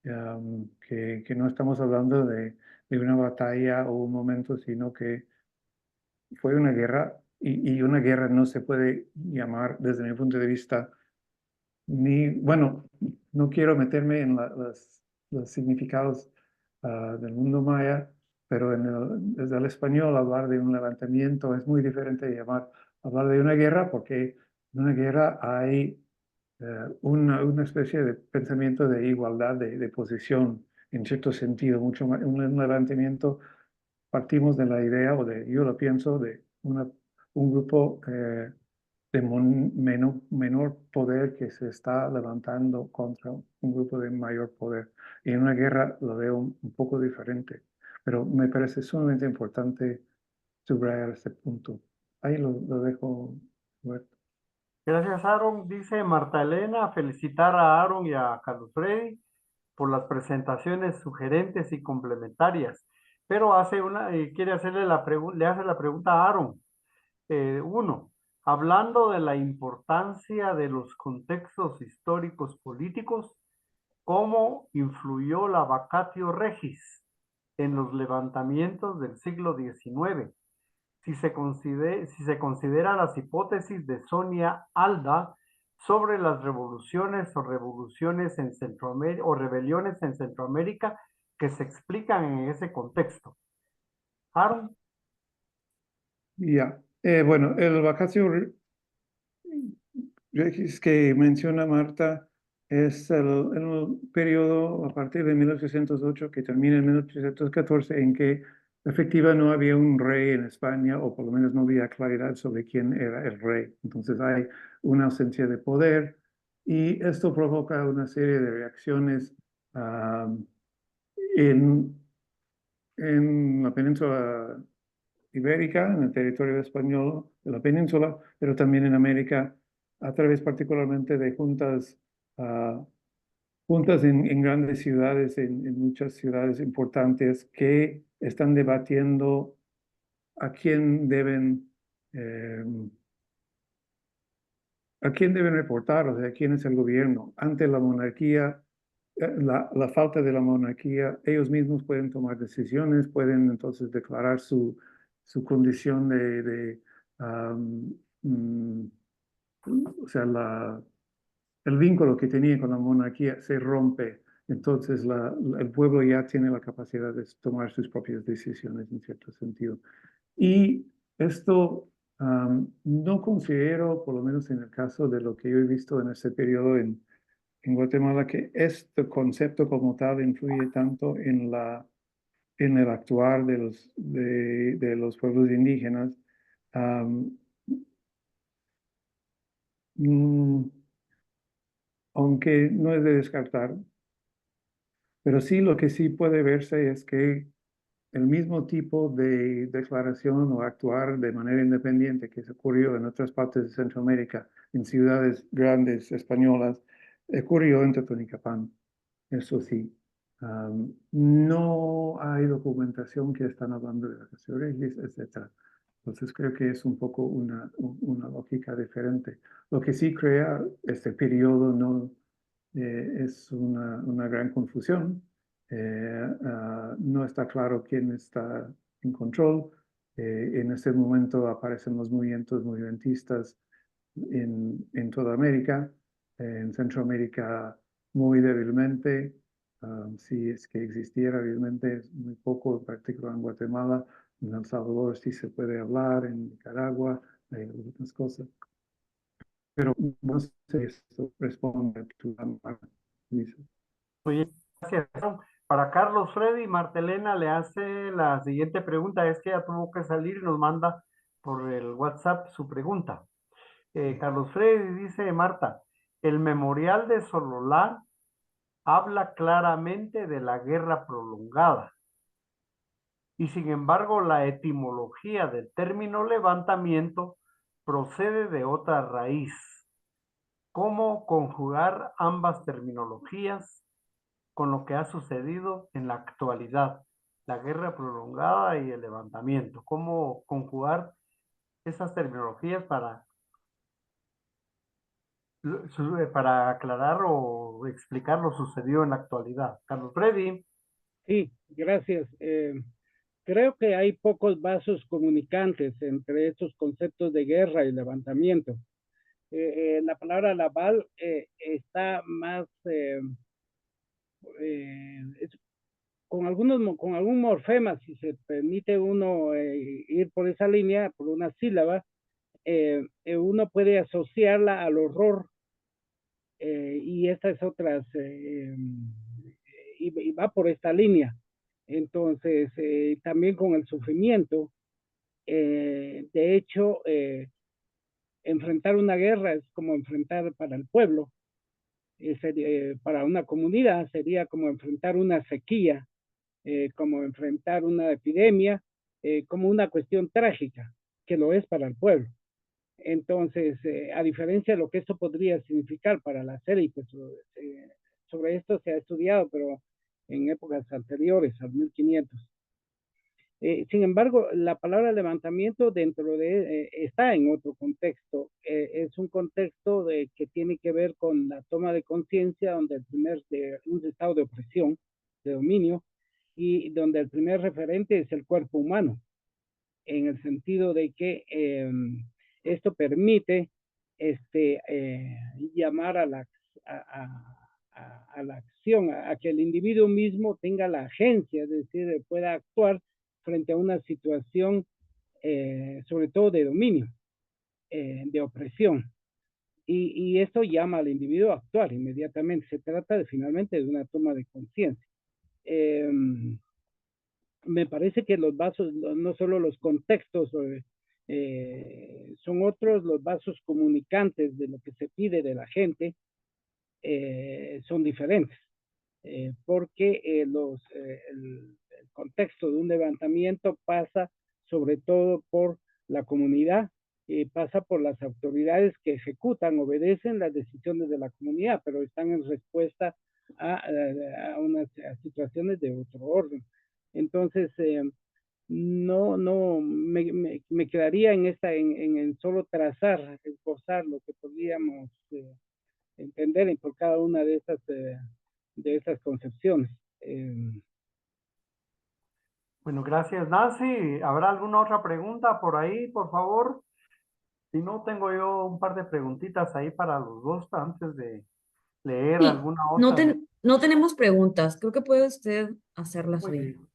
que no estamos hablando de una batalla o un momento, sino que fue una guerra y una guerra no se puede llamar desde mi punto de vista bueno, no quiero meterme en los significados del mundo maya, pero desde el español hablar de un levantamiento es muy diferente de hablar de una guerra, porque en una guerra hay una especie de pensamiento de igualdad de posición, en cierto sentido, mucho más, un levantamiento, partimos de la idea, yo lo pienso, de un grupo de menor poder que se está levantando contra un grupo de mayor poder. Y en una guerra lo veo un poco diferente, pero me parece sumamente importante subrayar este punto. Ahí lo dejo, Roberto. Gracias, Aaron. Dice Marta Elena, felicitar a Aaron y a Carlos Freddy por las presentaciones sugerentes y complementarias. Pero quiere hacerle le hace la pregunta a Aaron. Uno, hablando de la importancia de los contextos históricos políticos, ¿cómo influyó la vacatio regis en los levantamientos del siglo XIX? Si se considera las hipótesis de Sonia Alda sobre las revoluciones o revoluciones en Centroamérica o rebeliones en Centroamérica que se explican en ese contexto. Aaron. Ya, bueno, el vacatio regis que menciona Marta es el periodo a partir de 1808 que termina en 1814 en que efectivamente no había un rey en España, o por lo menos no había claridad sobre quién era el rey. Entonces hay una ausencia de poder y esto provoca una serie de reacciones en, en la península ibérica, en el territorio español de la península, pero también en América, a través particularmente de juntas en grandes ciudades, en muchas ciudades importantes, que están debatiendo a quién eh, a quién deben reportar, o sea, quién es el gobierno. Ante la monarquía, la falta de la monarquía, ellos mismos pueden tomar decisiones, pueden entonces declarar su condición mm, o sea, el vínculo que tenía con la monarquía se rompe. Entonces el pueblo ya tiene la capacidad de tomar sus propias decisiones en cierto sentido. Y esto no considero, por lo menos en el caso de lo que yo he visto en este periodo en Guatemala, que este concepto como tal influye tanto en el actuar de los pueblos indígenas. Am, mm, Aunque no es de descartar, pero sí lo que sí puede verse es que el mismo tipo de declaración o actuar de manera independiente que se ocurrió en otras partes de Centroamérica, en ciudades grandes españolas, ocurrió en Totonicapán. Eso sí. No hay documentación que están hablando de las regis, etc. Entonces creo que es un poco una lógica diferente. Lo que sí crea este periodo no es una gran confusión. No está claro quién está en control. En este momento aparecen los movimientos movimentistas en toda América, en Centroamérica muy débilmente, si es que existiera realmente, es muy poco, en particular en Guatemala. En El Salvador sí se puede hablar, en Nicaragua hay algunas cosas. Pero no sé si esto responde a tu llamada, Luisa. Oye, gracias. Para Carlos Freddy, Martelena le hace la siguiente pregunta. Es que ya tuvo que salir y nos manda por el WhatsApp su pregunta. Carlos Freddy dice, Marta, el memorial de Sololá habla claramente de la guerra prolongada y sin embargo la etimología del término levantamiento procede de otra raíz. ¿Cómo conjugar ambas terminologías con lo que ha sucedido en la actualidad? La guerra prolongada y el levantamiento. ¿Cómo conjugar esas terminologías para aclarar o explicar lo sucedido en la actualidad? Carlos Freddy. Sí, gracias. Creo que hay pocos vasos comunicantes entre estos conceptos de guerra y levantamiento. La palabra naval está más con algún morfema, si se permite uno ir por esa línea, por una sílaba, uno puede asociarla al horror y estas otras, y va por esta línea. Entonces, también con el sufrimiento, de hecho, enfrentar una guerra es como enfrentar para el pueblo, para una comunidad sería como enfrentar una sequía, como enfrentar una epidemia, como una cuestión trágica, que lo es para el pueblo. Entonces, a diferencia de lo que esto podría significar para las élites, sobre esto se ha estudiado, pero en épocas anteriores, al 1500. Sin embargo, la palabra levantamiento está en otro contexto. Es un contexto que tiene que ver con la toma de conciencia, donde un estado de opresión, de dominio, y donde el primer referente es el cuerpo humano, en el sentido de que esto permite llamar a la acción, a que el individuo mismo tenga la agencia, es decir, pueda actuar frente a una situación, sobre todo de dominio, de opresión. Y esto llama al individuo a actuar inmediatamente. Se trata finalmente de una toma de conciencia. Me parece que los vasos, no solo los contextos, son otros los vasos comunicantes de lo que se pide de la gente, son diferentes, porque el contexto de un levantamiento pasa sobre todo por la comunidad, pasa por las autoridades que ejecutan, obedecen las decisiones de la comunidad, pero están en respuesta a unas situaciones de otro orden. Entonces, no, me quedaría en solo trazar, esbozar lo que podríamos entender por cada una de estas concepciones. Bueno, gracias, Nancy. ¿Habrá alguna otra pregunta por ahí, por favor? Si no, tengo yo un par de preguntitas ahí para los dos antes de leer Sí, alguna no, otra. no tenemos preguntas. Creo que puede usted hacerlas Muy hoy. bien.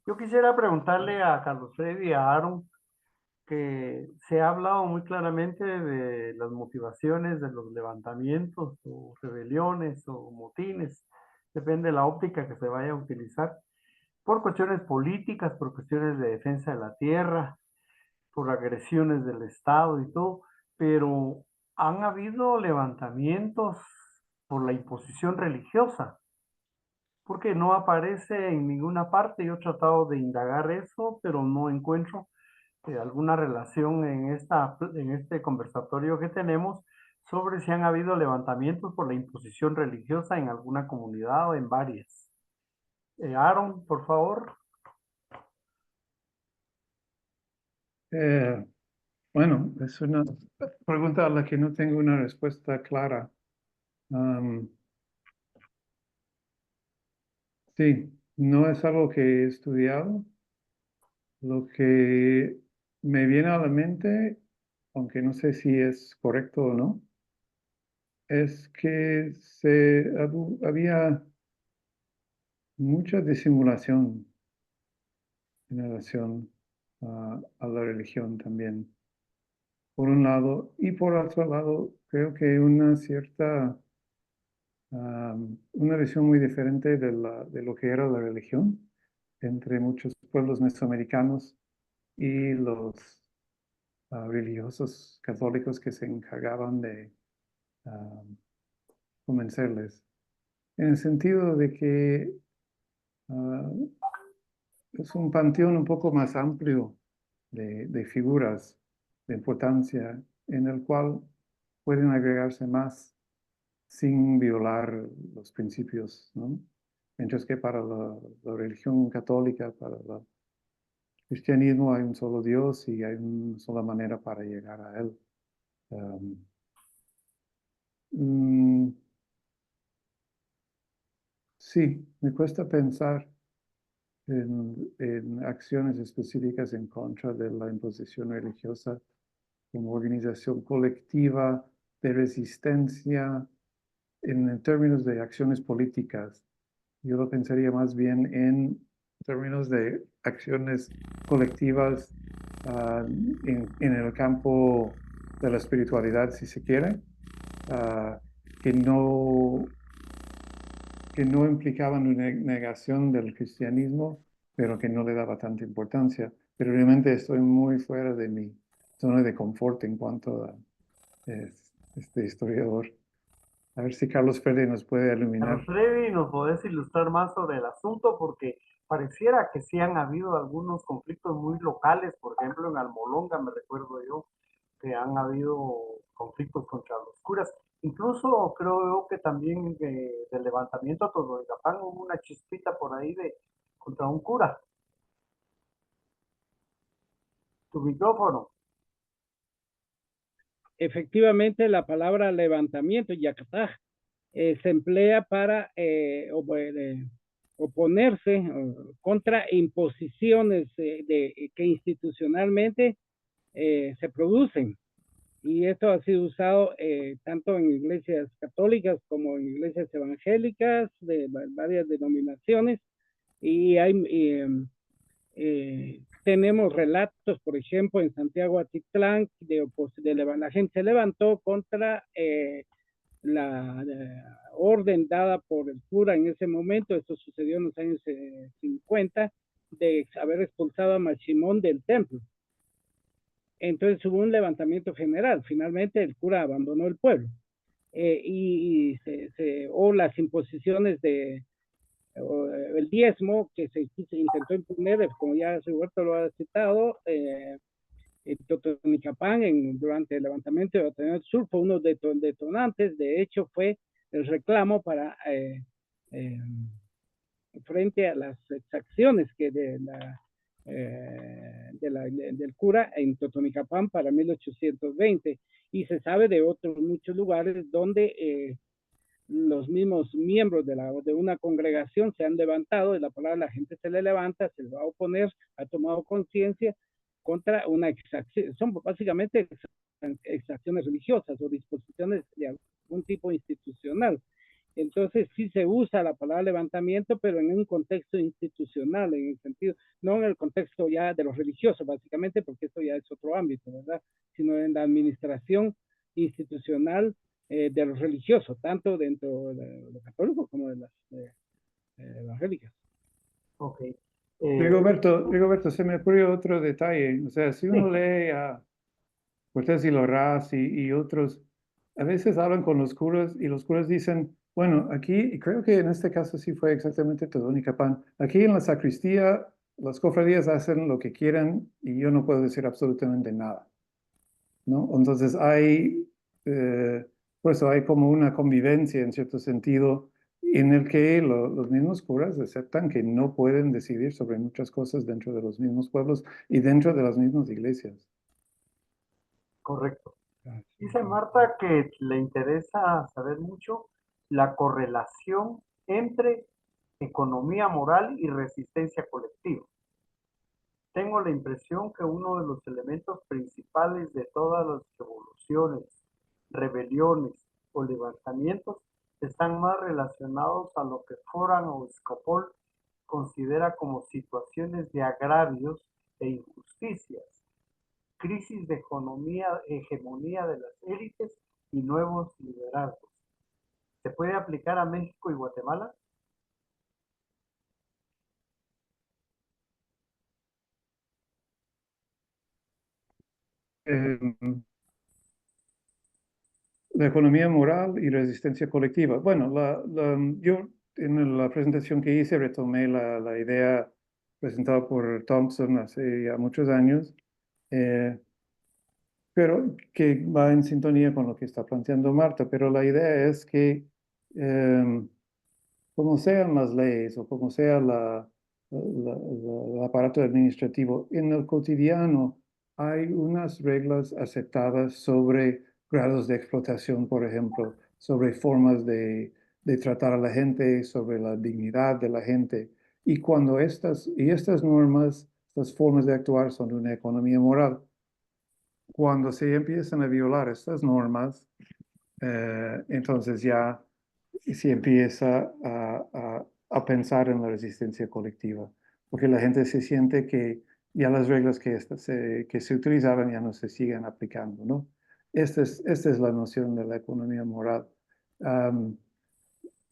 Yo quisiera preguntarle a Carlos Freddy y a Aaron que se ha hablado muy claramente de las motivaciones de los levantamientos o rebeliones o motines, depende de la óptica que se vaya a utilizar, por cuestiones políticas, por cuestiones de defensa de la tierra, por agresiones del Estado y todo, pero han habido levantamientos por la imposición religiosa, porque no aparece en ninguna parte. Yo he tratado de indagar eso, pero no encuentro alguna relación en este conversatorio que tenemos sobre si han habido levantamientos por la imposición religiosa en alguna comunidad o en varias. Aaron, por favor. Bueno, es una pregunta a la que no tengo una respuesta clara. Sí, no es algo que he estudiado, Lo que me viene a la mente, aunque no sé si es correcto o no, es que había mucha disimulación en relación a la religión también, por un lado, y por otro lado, creo que una cierta, una visión muy diferente de lo que era la religión entre muchos pueblos mesoamericanos y los religiosos católicos que se encargaban de ah, convencerles, en el sentido de que ah, es un panteón un poco más amplio de figuras de importancia en el cual pueden agregarse más sin violar los principios, ¿no? Mientras que para la religión católica, para el cristianismo hay un solo Dios y hay una sola manera para llegar a Él. Um, mm, sí, me cuesta pensar en acciones específicas en contra de la imposición religiosa como organización colectiva de resistencia en términos de acciones políticas. Yo lo pensaría más bien en términos de acciones colectivas en el campo de la espiritualidad, si se quiere, ah, que no, que no implicaban una negación del cristianismo, pero que no le daba tanta importancia. Pero realmente estoy muy fuera de mi zona de confort en cuanto a este historiador. A ver si Carlos Freddy nos puede iluminar. Freddy, ¿nos podés ilustrar más sobre el asunto? Porque pareciera que sí han habido algunos conflictos muy locales, por ejemplo en Almolonga, me recuerdo yo, que han habido conflictos contra los curas. Incluso creo yo que también del levantamiento a Totonicapán hubo una chispita por ahí contra un cura. Tu micrófono. Efectivamente, la palabra levantamiento, yacataj, se emplea para oponerse contra imposiciones que institucionalmente se producen. Y esto ha sido usado tanto en iglesias católicas como en iglesias evangélicas de varias denominaciones. Y tenemos relatos, por ejemplo, en Santiago Atitlán, la gente se levantó contra la orden dada por el cura en ese momento. Esto sucedió en los años 50, de haber expulsado a Machimón del templo. Entonces hubo un levantamiento general. Finalmente el cura abandonó el pueblo. O las imposiciones el diezmo que se intentó imponer, como ya Roberto lo ha citado, en Totonicapán durante el levantamiento de Batalón del Sur, fue uno de detonantes. De hecho, fue el reclamo para frente a las exacciones que del cura en Totonicapán para 1820, y se sabe de otros muchos lugares donde los mismos miembros de una congregación se han levantado, de la palabra la gente se le levanta, se le va a oponer, ha tomado conciencia contra una exacción. Son básicamente exacciones religiosas o disposiciones de algún tipo institucional. Entonces sí se usa la palabra levantamiento, pero en un contexto institucional, en el sentido, no en el contexto ya de los religiosos, básicamente, porque esto ya es otro ámbito, ¿verdad? Sino en la administración institucional de los religiosos, tanto dentro de los católicos como de las evangélicas. Ok. Rigoberto, se me ocurrió otro detalle. O sea, si uno lee a Cortés y Larraz y otros, a veces hablan con los curas y los curas dicen, bueno, aquí, creo que en este caso sí fue exactamente Totonicapán, aquí en la sacristía las cofradías hacen lo que quieran y yo no puedo decir absolutamente nada, ¿no? Entonces por eso hay como una convivencia en cierto sentido en el que los mismos curas aceptan que no pueden decidir sobre muchas cosas dentro de los mismos pueblos y dentro de las mismas iglesias. Correcto. Dice Marta que le interesa saber mucho la correlación entre economía moral y resistencia colectiva. Tengo la impresión que uno de los elementos principales de todas las revoluciones, rebeliones o levantamientos están más relacionados a lo que Foran o Scopol considera como situaciones de agravios e injusticias, crisis de hegemonía de las élites y nuevos liderazgos. ¿Se puede aplicar a México y Guatemala? Em, la economía moral y resistencia colectiva. Bueno, yo en la presentación que hice retomé la idea presentada por Thompson hace ya muchos años, eh, pero que va en sintonía con lo que está planteando Marta. Pero la idea es que como sean las leyes o como sea el aparato administrativo, en el cotidiano hay unas reglas aceptadas sobre grados de explotación, por ejemplo, sobre formas de tratar a la gente, sobre la dignidad de la gente. Y cuando estas normas, estas formas de actuar son de una economía moral, cuando se empiezan a violar estas normas, entonces ya se empieza a pensar en la resistencia colectiva, porque la gente se siente que ya las reglas que se utilizaban ya no se siguen aplicando, ¿no? Esta es la noción de la economía moral.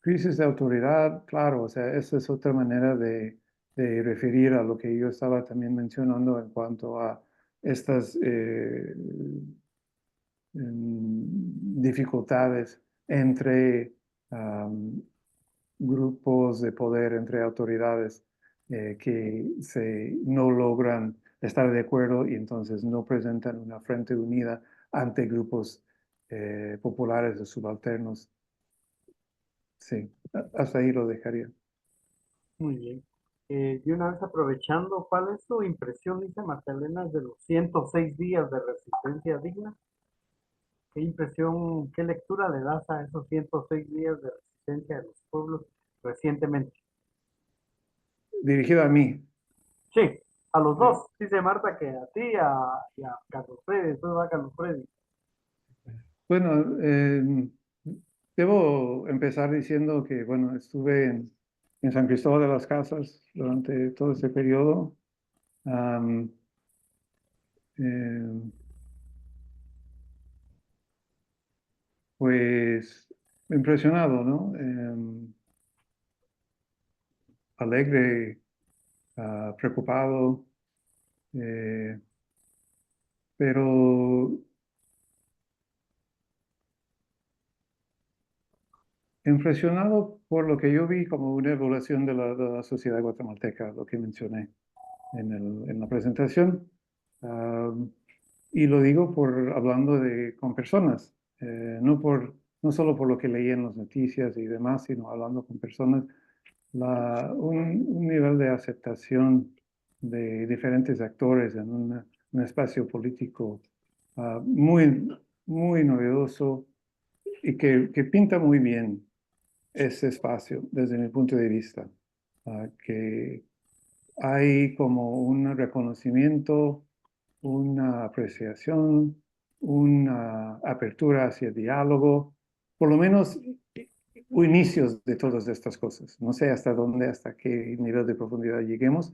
Crisis de autoridad, claro, o sea, esa es otra manera de referir a lo que yo estaba también mencionando en cuanto a estas dificultades entre grupos de poder, entre autoridades que no logran estar de acuerdo y entonces no presentan una frente unida ante grupos populares o subalternos. Sí, hasta ahí lo dejaría. Muy bien. Y una vez aprovechando, ¿cuál es su impresión, dice Magdalena, de los 106 días de resistencia digna? ¿Qué impresión, qué lectura le das a esos 106 días de resistencia de los pueblos recientemente? Dirigido a mí. Sí, a los dos. Dice Marta que a ti y a Carlos Freddy, después va Carlos Freddy. Bueno, debo empezar diciendo que, bueno, estuve en San Cristóbal de las Casas durante todo ese periodo. Am, eh, pues impresionado, ¿no? Alegre, preocupado, eh, pero impresionado por lo que yo vi como una evolución de la sociedad guatemalteca, lo que mencioné en la presentación. Y lo digo hablando con personas, no solo por lo que leí en las noticias y demás, sino hablando con personas, un nivel de aceptación de diferentes actores en un espacio político muy, muy novedoso y que pinta muy bien ese espacio desde mi punto de vista, que hay como un reconocimiento, una apreciación, una apertura hacia el diálogo, por lo menos inicios de todas estas cosas. No sé hasta dónde, hasta qué nivel de profundidad lleguemos,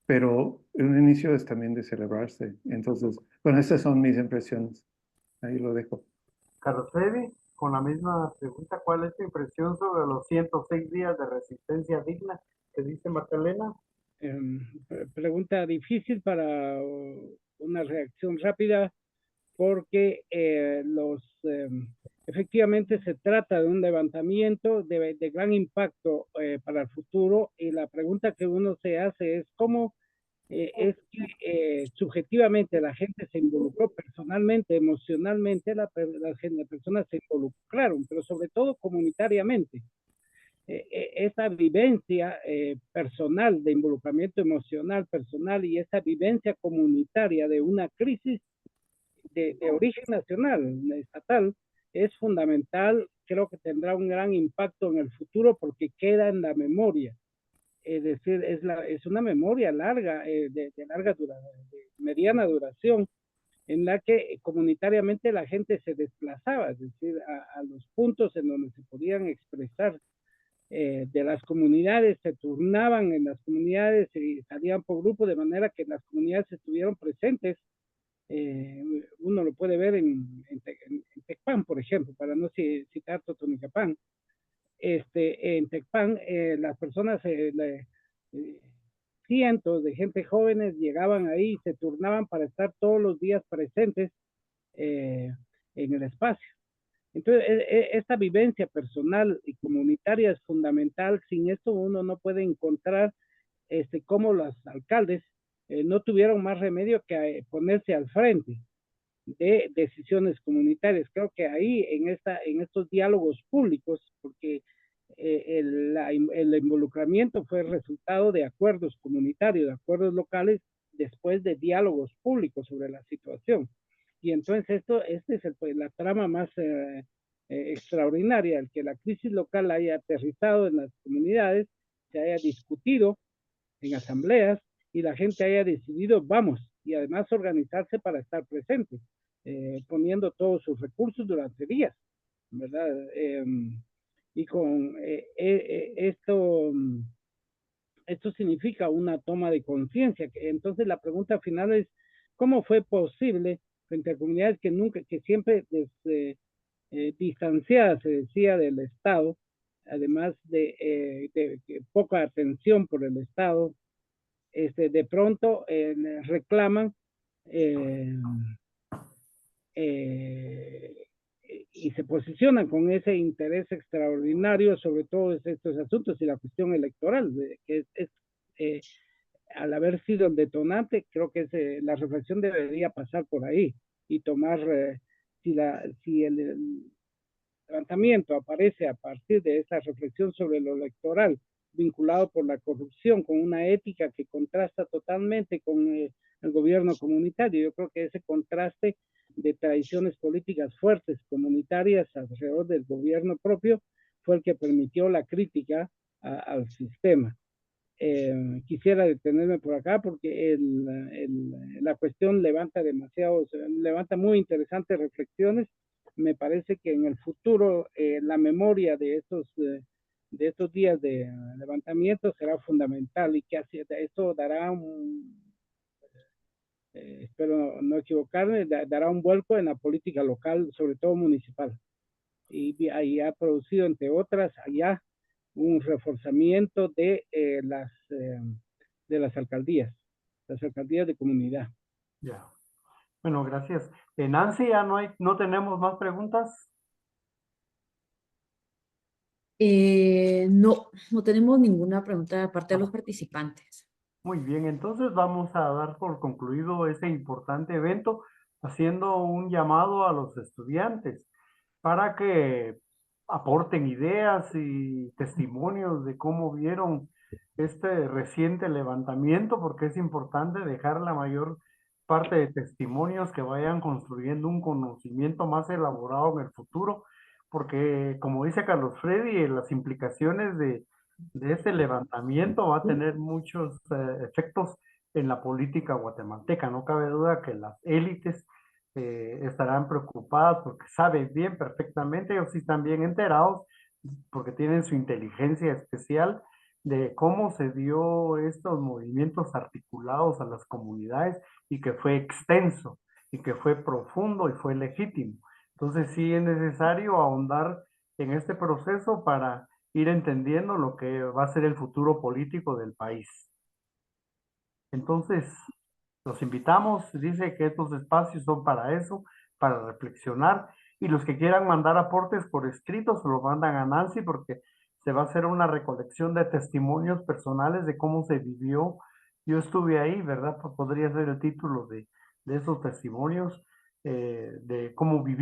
pero un inicio es también de celebrarse. Entonces, bueno, estas son mis impresiones. Ahí lo dejo. Carlos Freddy, con la misma pregunta, ¿cuál es tu impresión sobre los 106 días de resistencia digna que dice Magdalena? Pregunta difícil para una reacción rápida porque efectivamente se trata de un levantamiento de gran impacto para el futuro y la pregunta que uno se hace es cómo es que subjetivamente la gente se involucró personalmente, emocionalmente, las personas se involucraron, pero sobre todo comunitariamente. Esa vivencia personal de involucramiento emocional personal y esa vivencia comunitaria de una crisis de origen nacional, estatal, es fundamental. Creo que tendrá un gran impacto en el futuro porque queda en la memoria. Es decir, es una memoria larga, de mediana duración, en la que comunitariamente la gente se desplazaba, es decir, a los puntos en donde se podían expresar de las comunidades, se turnaban en las comunidades y salían por grupo, de manera que las comunidades estuvieron presentes. Uno lo puede ver en Tecpan, por ejemplo, para no citar Totonicapán. En Tecpan, las personas, cientos de gente jóvenes llegaban ahí y se turnaban para estar todos los días presentes en el espacio. Entonces, esta vivencia personal y comunitaria es fundamental. Sin esto uno no puede encontrar cómo los alcaldes no tuvieron más remedio que ponerse al frente de decisiones comunitarias. Creo que ahí, en estos diálogos públicos, porque el involucramiento fue el resultado de acuerdos comunitarios, de acuerdos locales, después de diálogos públicos sobre la situación. Y entonces esta es la trama más extraordinaria, el que la crisis local haya aterrizado en las comunidades, se haya discutido en asambleas y la gente haya decidido vamos, y además organizarse para estar presentes, poniendo todos sus recursos durante días, ¿verdad? Y con esto significa una toma de conciencia. Entonces la pregunta final es, ¿cómo fue posible frente a comunidades que siempre distanciadas, se decía, del Estado, además de poca atención por el Estado, de pronto reclaman y se posicionan con ese interés extraordinario sobre todos estos asuntos y la cuestión electoral, que al haber sido el detonante, creo que la reflexión debería pasar por ahí y tomar, si el levantamiento aparece a partir de esa reflexión sobre lo electoral, vinculado por la corrupción, con una ética que contrasta totalmente con el gobierno comunitario. Yo creo que ese contraste de tradiciones políticas fuertes comunitarias alrededor del gobierno propio fue el que permitió la crítica al sistema. Quisiera detenerme por acá porque la cuestión levanta muy interesantes reflexiones. Me parece que en el futuro la memoria de estos días de levantamiento será fundamental y que esto dará espero no equivocarme, dará un vuelco en la política local, sobre todo municipal. Y ahí ha producido, entre otras, allá un reforzamiento de las alcaldías de comunidad. Ya. Bueno, gracias. Nancy, ya no tenemos más preguntas. No tenemos ninguna pregunta de parte de los participantes. Muy bien, entonces vamos a dar por concluido este importante evento, haciendo un llamado a los estudiantes para que aporten ideas y testimonios de cómo vieron este reciente levantamiento, porque es importante dejar la mayor parte de testimonios que vayan construyendo un conocimiento más elaborado en el futuro, porque como dice Carlos Freddy, las implicaciones de este levantamiento va a tener muchos efectos en la política guatemalteca. No cabe duda que las élites estarán preocupadas porque saben bien perfectamente, ellos sí están bien enterados, porque tienen su inteligencia especial de cómo se dio estos movimientos articulados a las comunidades y que fue extenso y que fue profundo y fue legítimo. Entonces sí es necesario ahondar en este proceso para ir entendiendo lo que va a ser el futuro político del país. Entonces, los invitamos, dice que estos espacios son para eso, para reflexionar, y los que quieran mandar aportes por escrito se los mandan a Nancy porque se va a hacer una recolección de testimonios personales de cómo se vivió. Yo estuve ahí, ¿verdad? Podría ser el título de esos testimonios, de cómo viví